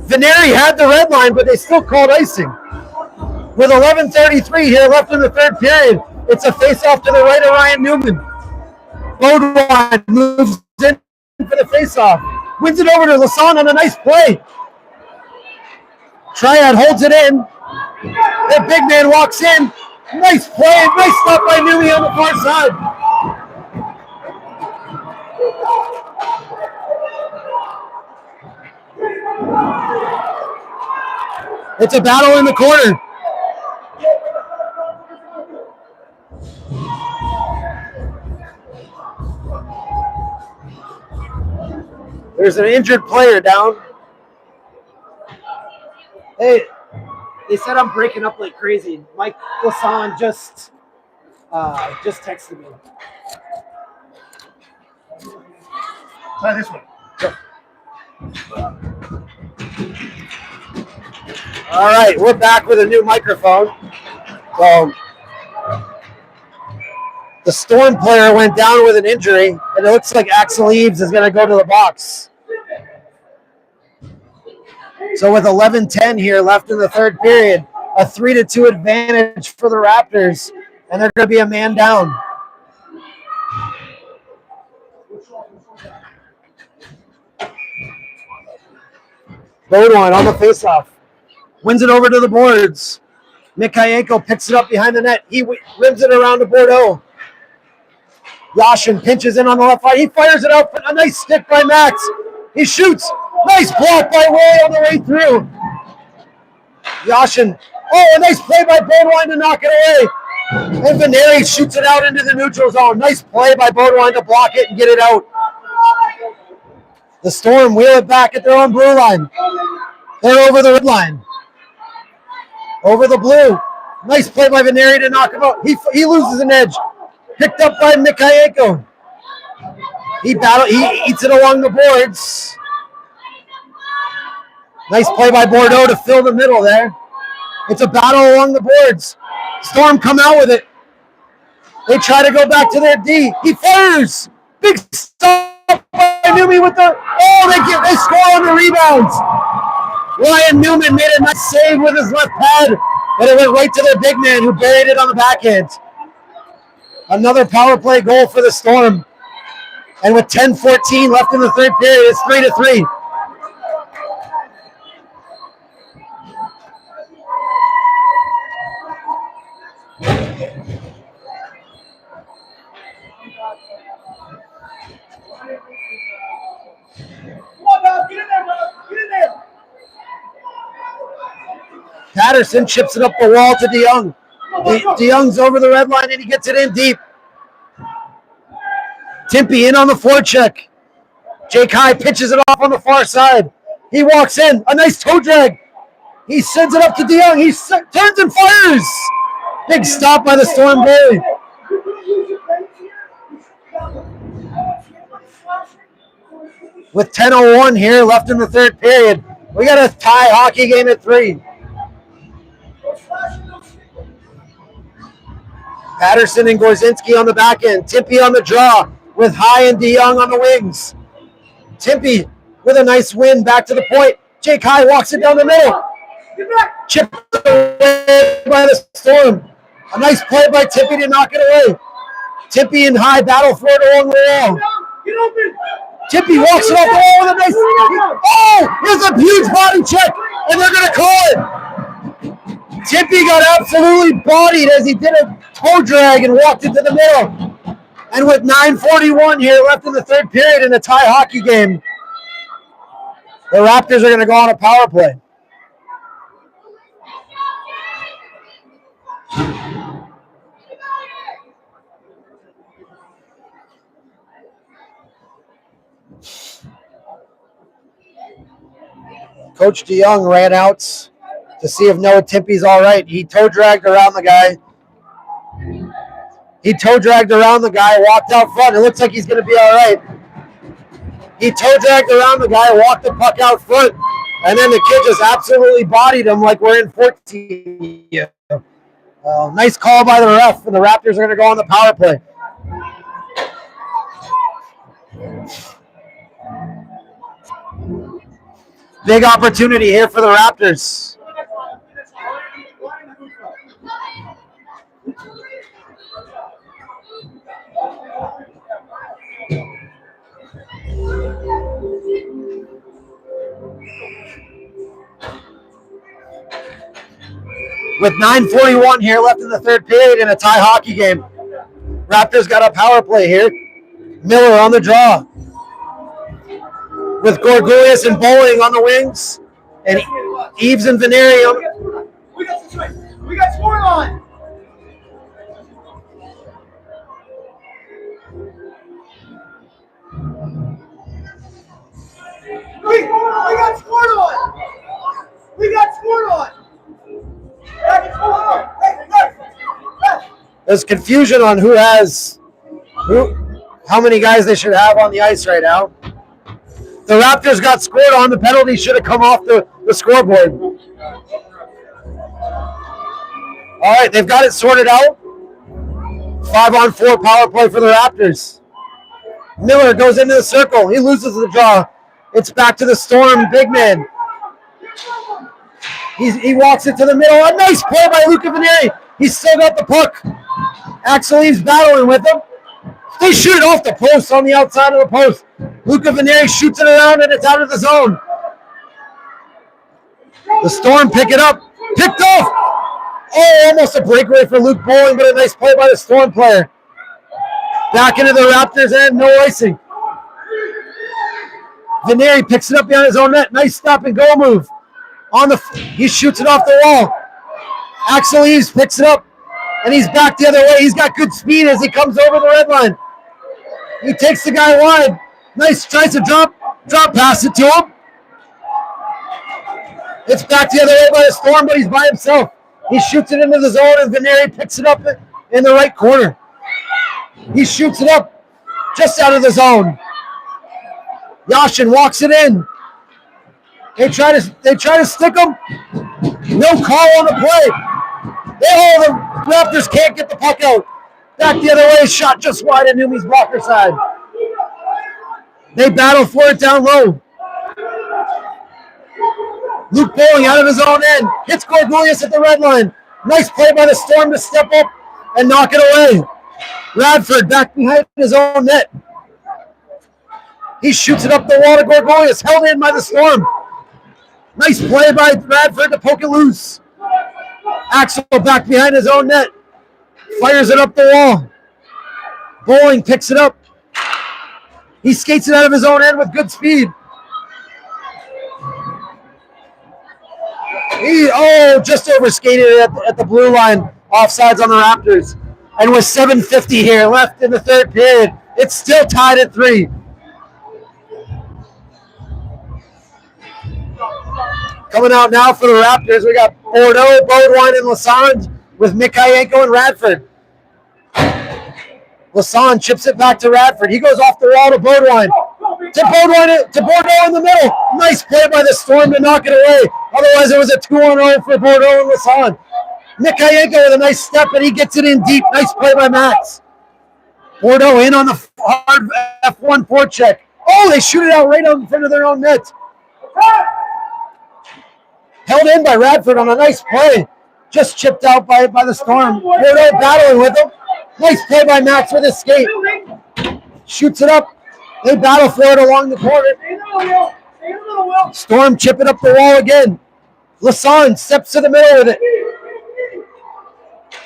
Veneri had the red line, but they still called icing. With 11:33 here left in the third period, it's a face-off to the right of Ryan Newman. Beaudoin moves in for the face-off. Wins it over to Lassonde on a nice play. Triad holds it in. Their big man walks in. Nice play. Nice stop by Newman on the far side. It's a battle in the corner. There's an injured player down. Hey, they said I'm breaking up like crazy. Mike Lassonde just texted me. Try this one. All right, we're back with a new microphone. So the Storm player went down with an injury, and it looks like Axel Eves is going to go to the box. So with 11:10 here left in the third period, a 3-2 advantage for the Raptors, and they're going to be a man down. Beaudoin on the faceoff. Wins it over to the boards. Mikhayenko picks it up behind the net. He rims it around to Bordeaux. Yashin pinches in on the left side. He fires it out. A nice stick by Max. He shoots. Nice block by Way on the way through. Yashin. Oh, a nice play by Beaudoin to knock it away. And Veneri shoots it out into the neutral zone. Nice play by Beaudoin to block it and get it out. The Storm wheel it back at their own blue line. They're over the red line. Over the blue. Nice play by Veneri to knock him out. He loses an edge. Picked up by Mikhayenko. He eats it along the boards. Nice play by Bordeaux to fill the middle there. It's a battle along the boards. Storm come out with it. They try to go back to their D. He fires. Big stop by Newman with the. Oh, they score on the rebounds. Ryan Newman made a nice save with his left pad, but it went right to their big man who buried it on the backhand. Another power play goal for the Storm. And with 10:14 left in the third period, it's 3-3. Patterson chips it up the wall to DeYoung. DeYoung's over the red line and he gets it in deep. Timpey in on the forecheck. Jake High pitches it off on the far side. He walks in. A nice toe drag. He sends it up to DeYoung. He turns and fires. Big stop by the Storm goalie. With 10:01 here left in the third period, we got a tie hockey game at 3. Patterson and Gorzinski on the back end. Timpey on the draw with High and DeYoung on the wings. Timpey with a nice win back to the point. Jake High walks it down the middle. Chipped away by the Storm. A nice play by Timpey to knock it away. Timpey and High battle for it along the wall. Timpey walks it off the wall with a nice... Oh! Here's a huge body check, and they're going to call it. Timpey got absolutely bodied as he did a toe drag and walked into the middle. And with 9:41 here left in the third period in a tie hockey game, the Raptors are going to go on a power play. Coach DeYoung ran out to see if Noah Timpey's all right. He toe dragged around the guy. Walked out front. It looks like he's going to be all right. He toe dragged around the guy, walked the puck out front, and then the kid just absolutely bodied him like we're in 14. Nice call by the ref, and the Raptors are going to go on the power play. Big opportunity here for the Raptors. With 9:41 here left in the third period in a tie hockey game, Raptors got a power play here. Miller on the draw, with Gorgulias and Bowling on the wings, and Eves and Veneri on. We got scored on. We got scored on. We got scored on. There's confusion on how many guys they should have on the ice right now. The Raptors got scored on. The penalty should have come off the scoreboard. All right, they've got it sorted out. 5-on-4 power play for the Raptors. Miller goes into the circle. He loses the draw. It's back to the Storm big man. He walks it to the middle. A nice play by Luca Veneri. He's still got the puck. Axel Eves battling with him. They shoot it off the post on the outside of the post. Luca Veneri shoots it around and it's out of the zone. The Storm pick it up. Picked off. Oh, almost a breakaway for Luke Bowling, but a nice play by the Storm player. Back into the Raptors end, no icing. Veneri picks it up behind his own net. Nice stop and go move. He shoots it off the wall. Axel Eves picks it up, and he's back the other way. He's got good speed as he comes over the red line. He takes the guy wide. Nice, tries to drop pass it to him. It's back the other way by the Storm, but he's by himself. He shoots it into the zone, and Veneri picks it up in the right corner. He shoots it up just out of the zone. Yashin walks it in. They try to stick him. No call on the play. The Raptors can't get the puck out. Back the other way, shot just wide of Numi's blocker side. They battle for it down low. Luke Bowling out of his own end. Hits Gorgulias at the red line. Nice play by the Storm to step up and knock it away. Radford back behind his own net. He shoots it up the wall to Gorgulias. Held in by the Storm. Nice play by Radford to poke it loose. Axel back behind his own net. Fires it up the wall. Bowling picks it up. He skates it out of his own end with good speed. He just overskated at the blue line. Offsides on the Raptors. And with 7:50 here left in the third period, it's still tied at 3. Coming out now for the Raptors, we got Bordeaux, Beaudoin, and Lassonde with Mikhayenko and Radford. Lassonde chips it back to Radford. He goes off the wall to Beaudoin. To Bordeaux in the middle. Nice play by the Storm to knock it away. Otherwise, it was a 2-on-0 for Bordeaux and Lassonde. Mikayenko with a nice step, and he gets it in deep. Nice play by Max. Bordeaux in on the hard F1 forecheck. Oh, they shoot it out right in front of their own net. Held in by Radford on a nice play. Just chipped out by the Storm. Bordeaux battling with him. Nice play by Max with his skate. Shoots it up. They battle for it along the corner. Storm chipping up the wall again. Lassonde steps to the middle with it.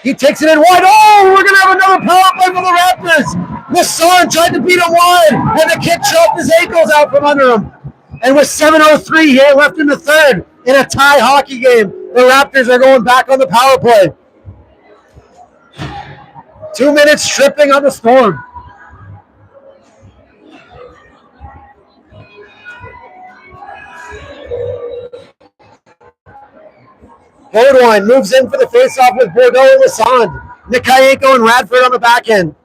He takes it in wide. Oh, we're going to have another power play for the Raptors. Lassonde tried to beat him wide, and the kid chopped his ankles out from under him. And with 7:03 here left in the third, in a tie hockey game, the Raptors are going back on the power play. 2 minutes stripping on the Storm. Bordeaux moves in for the faceoff with Bordeaux and Lassonde. Mikayenko and Radford on the back end.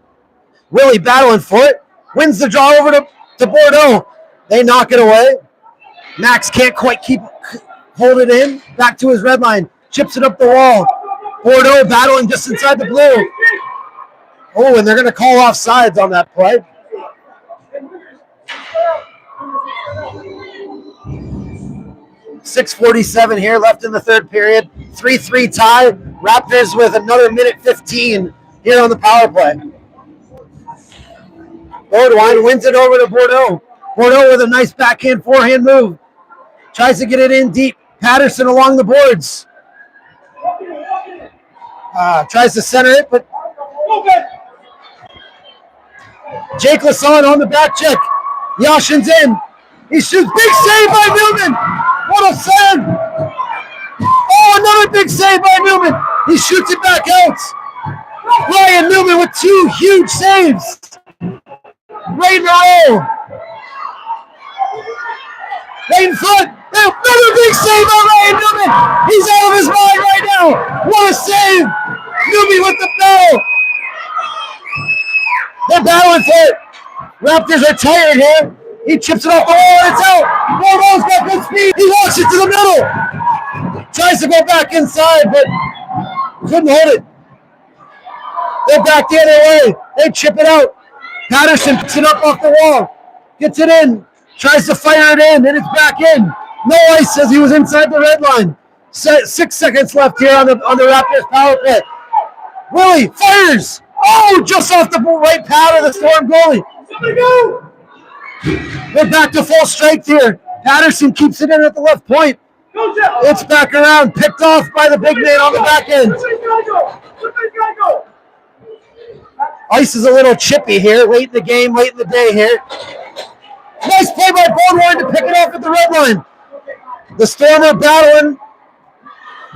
Willie battling for it. Wins the draw over to Bordeaux. They knock it away. Max can't quite hold it in. Back to his red line. Chips it up the wall. Bordeaux battling just inside the blue. Oh, and they're going to call offsides on that play. .647 here left in the third period. 3-3 tie. Raptors with another minute 15 here on the power play. Bordeaux wins it over to Bordeaux. Bordeaux with a nice backhand forehand move. Tries to get it in deep. Patterson along the boards. Tries to center it, but Jake Lassonde on the back check. Yashin's in. He shoots. Big save by Newman. What a save. Oh, another big save by Newman. He shoots it back out. Ryan Newman with two huge saves. Right in a row. Right in front. Another big save by Ryan Newman. He's out of his mind right now. What a save. Newman with the bell. They're battling for it. Raptors are tired here. He chips it off the wall and it's out. Bordeaux's got good speed. He walks it to the middle. Tries to go back inside, but couldn't hold it. They're back the other way. They chip it out. Patterson picks it up off the wall. Gets it in. Tries to fire it in, and it's back in. No ice says he was inside the red line. 6 seconds left here on the Raptors power play. Willie fires. Oh, just off the right pad of the Storm goalie. Somebody go. They're back to full strength here. Patterson keeps it in at the left point. It's back around, picked off by the big man on the back end. Ice is a little chippy here, late in the game, late in the day here. Nice play by Bordeaux to pick it off at the red line. The Storm are battling.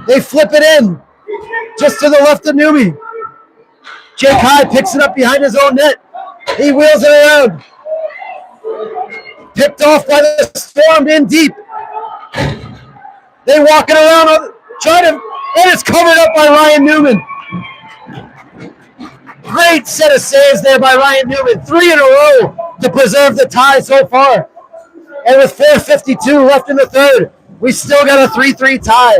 They flip it in, just to the left of Newmy. Jake High picks it up behind his own net. He wheels it around. Picked off by the Storm in deep. They walk it around, and it's covered up by Ryan Newman. Great set of saves there by Ryan Newman. 3 in a row to preserve the tie so far. And with 4:52 left in the third, we still got a 3-3 tie.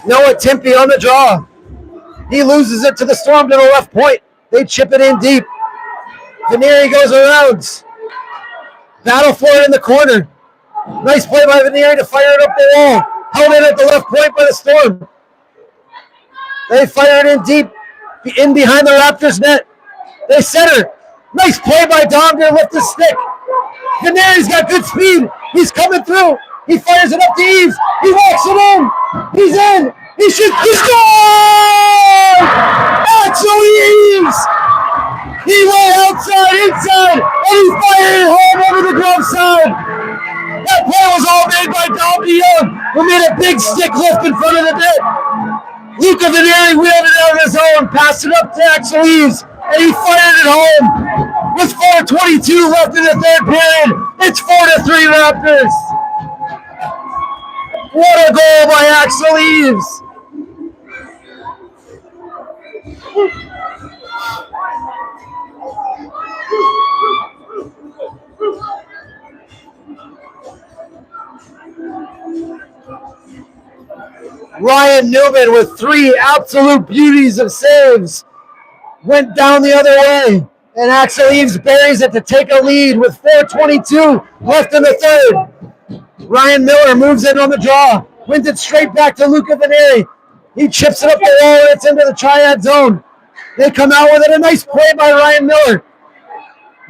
Noah Timpey on the draw. He loses it to the Storm to the left point. They chip it in deep. Vanieri goes around. Battle for it in the corner. Nice play by Vanieri to fire it up the wall. Held in at the left point by the Storm. They fire it in deep, in behind the Raptors net. They center. Nice play by Dom to lift his stick. Vanieri's got good speed. He's coming through. He fires it up to Eves. He walks it in. He's in. He shoots. He scores! Axel Eves! He went outside, inside, and he fired it home over the glove side. That play was all made by Dom DeYoung, who made a big stick lift in front of the net. Luca Vanieri wheeled it out of his own, passed it up to Axel Eves, and he fired it home. With 4:22 left in the third period, it's 4-3 Raptors. What a goal by Axel Eves. Ryan Newman with 3 absolute beauties of saves. Went down the other way. And Axel Eves buries it to take a lead with 4:22 left in the third. Ryan Miller moves in on the draw. Wins it straight back to Luca Veneri. He chips it up the wall and it's into the Triad zone. They come out with it. A nice play by Ryan Miller.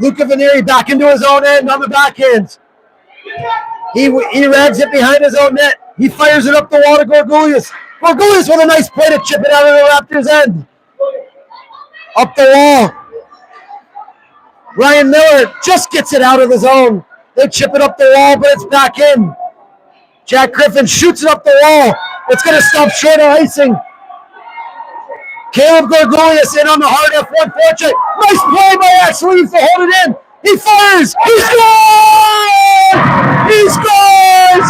Luca Veneri back into his own end on the backhand. He rags it behind his own net. He fires it up the wall to Gorgulius. Gorgulius with a nice play to chip it out of the Raptors' end. Up the wall. Ryan Miller just gets it out of the zone. They chip it up the wall, but it's back in. Jack Griffin shoots it up the wall. It's going to stop short of icing. Caleb Gorgulius in on the hard F1 forecheck. Nice play by Axel Eves to hold it in. He fires. He scores! He scores!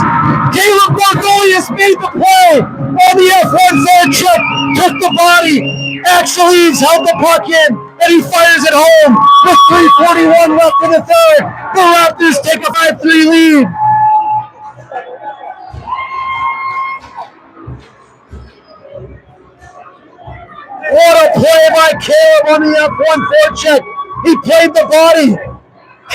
Caleb Gorgulius made the play on the F1 forecheck. Took the body. Axel Eves held the puck in, and he fires it home with 3:41 left in the third. The Raptors take a 5-3 lead. What a play by Caleb on the F1 forecheck. He played the body.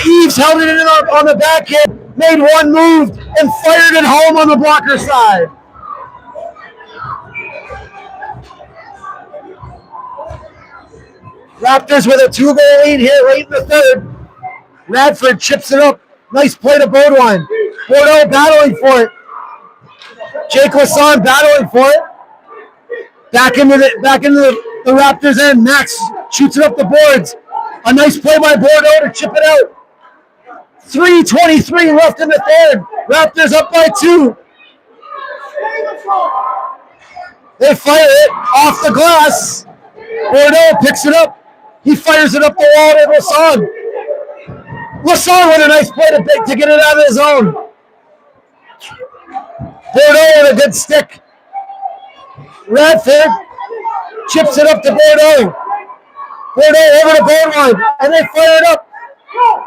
Eves held it in on the backhand, made one move, and fired it home on the blocker side. Raptors with a 2-goal lead here late in the third. Radford chips it up. Nice play to Baudouin. Bordeaux battling for it. Jake Lasson battling for it. Back into the Raptors' end. Max shoots it up the boards. A nice play by Bordeaux to chip it out. 3:23 left in the third. Raptors up by 2. They fire it off the glass. Bordeaux picks it up. He fires it up the wall to Lasson. Lasson with a nice play to get it out of his zone. Bordeaux with a good stick. Radford chips it up to Bordeaux. Bordeaux over to Baudouin, and they fire it up.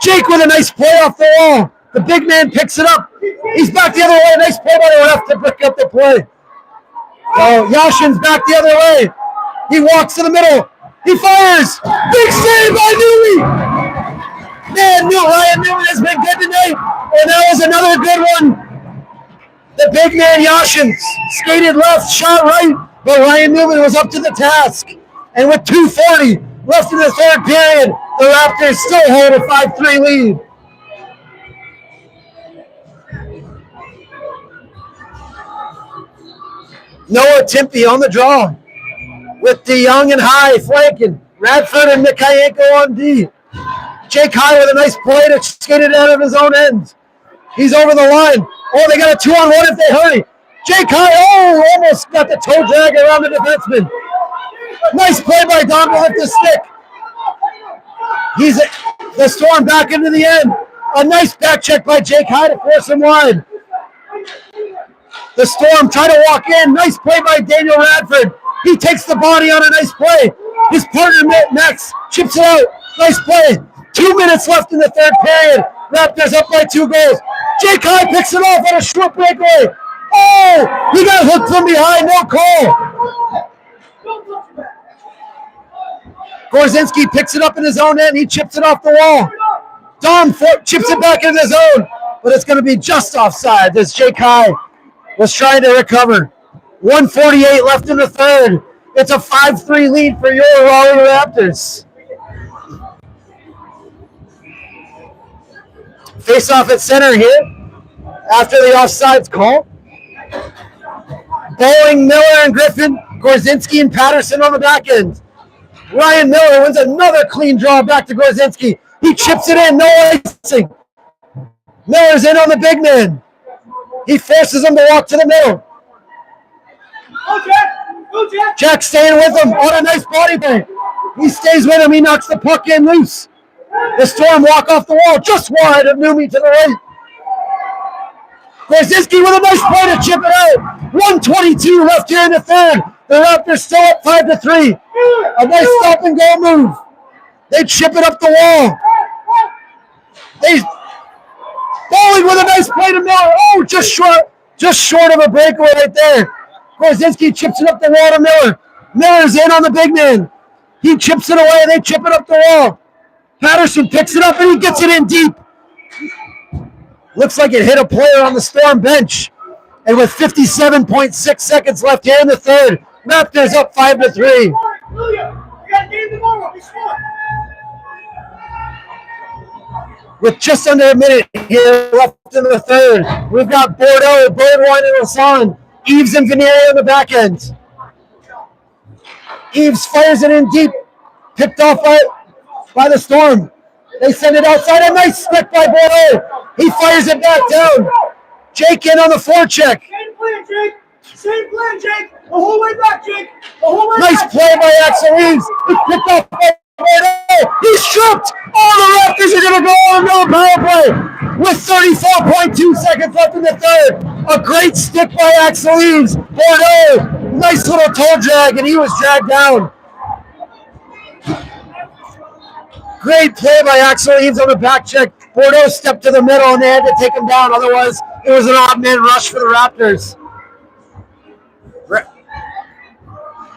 Jake with a nice play off the wall. The big man picks it up. He's back the other way. Nice play by the ref to break up the play. So Yashin's back the other way. He walks to the middle. He fires. Big save by Newey. Man, Ryan Newman has been good tonight. And that was another good one. The big man Yashin skated left, shot right, but Ryan Newman was up to the task. And with 2:40 left in the third period, the Raptors still hold a 5-3 lead. Noah Timpey on the draw with DeYoung and High flanking. Radford and Mikayenko on D. Jake High with a nice play to skate it out of his own end. He's over the line. Oh, they got a 2-on-1 if they hurry. Jake High, almost got the toe drag around the defenseman. Nice play by Dom to lift the stick. He's the Storm back into the end. A nice back check by Jake High to force him wide. The Storm try to walk in. Nice play by Daniel Radford. He takes the body on a nice play. His partner, Max, chips it out. Nice play. 2 minutes left in the third period. Raptors up by 2 goals. Jake High picks it off on a short breakaway. Oh, he got hooked from behind. No call. Gorzinski picks it up in his own end. He chips it off the wall. Dom chips it back in his zone, but it's going to be just offside as Jake High was trying to recover. 1:48 left in the third. It's a 5-3 lead for your Raleigh Raptors. Face off at center here after the offsides call. Bowling, Miller, and Griffin. Gorzinski and Patterson on the back end. Ryan Miller wins another clean draw back to Gorzinski. He chips it in, no icing. Miller's in on the big man. He forces him to walk to the middle. Jack staying with him on a nice body play. He stays with him. He knocks the puck in loose. The Storm walk off the wall just wide of Newmy to the right. Gorzinski with a nice play to chip it out. 1:22 left here in the third. The Raptors still up 5-3. A nice stop and go move. They chip it up the wall. Bowling with a nice play to Miller. Oh, just short of a breakaway right there. Gorzinski chips it up the wall to Miller. Miller's in on the big man. He chips it away. They chip it up the wall. Patterson picks it up and he gets it in deep. Looks like it hit a player on the Storm bench. And with 57.6 seconds left here in the third, Raptors up 5-3. With just under a minute here left in the third, we've got Bordeaux, Birdwine, and Lassonde. Eves and Venerio on the back end. Eves fires it in deep. Picked off by the Storm. They send it outside. A nice stick by Bordeaux. He fires it back down. Jake in on the forecheck. Same plan, Jake. Same plan, Jake. The whole way back, Jake. The whole way Nice back. play by Axel Eves. He picked off by Bordeaux. He's stripped. All the Raptors are going to go on another power play with 34.2 seconds left in the third. A great stick by Axel Eves. Bordeaux, nice little toe drag, and he was dragged down. Great play by Axel Eves on the back check. Bordeaux stepped to the middle, and they had to take him down. Otherwise, it was an odd man rush for the Raptors.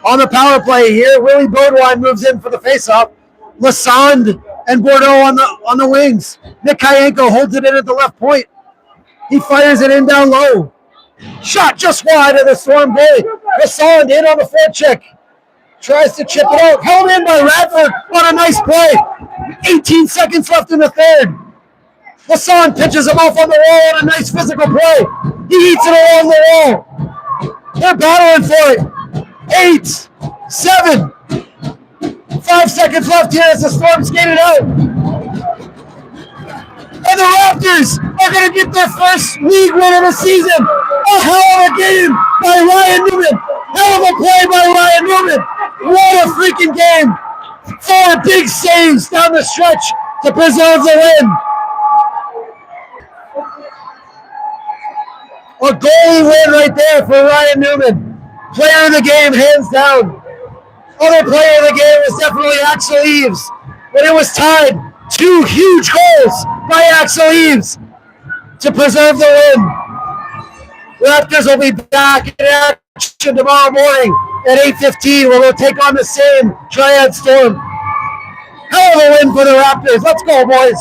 On the power play here, Willie Birdwine moves in for the faceoff. Lassonde and Bordeaux on the wings. Nick Kayenko holds it in at the left point. He fires it in down low. Shot just wide of the Storm goalie. Lassonde in on the forecheck. Tries to chip it out. Held in by Radford on a nice play. 18 seconds left in the third. Lassonde pitches him off on the wall on a nice physical play. He eats it along the wall. They're battling for it. 8, 7, 5 seconds left here as the Storm skated out. And the Raptors are going to get their first league win of the season. A hell of a game by Ryan Newman. Hell of a play by Ryan Newman. What a freaking game. 4 big saves down the stretch to preserve the win. A goalie win right there for Ryan Newman. Player of the game, hands down. Other player of the game was definitely Axel Eves, but it was tied. 2 huge goals by Axel Eves to preserve the win. Raptors will be back in action tomorrow morning at 8:15 where we'll take on the same Triad Storm. Hell of a win for the Raptors. Let's go, boys.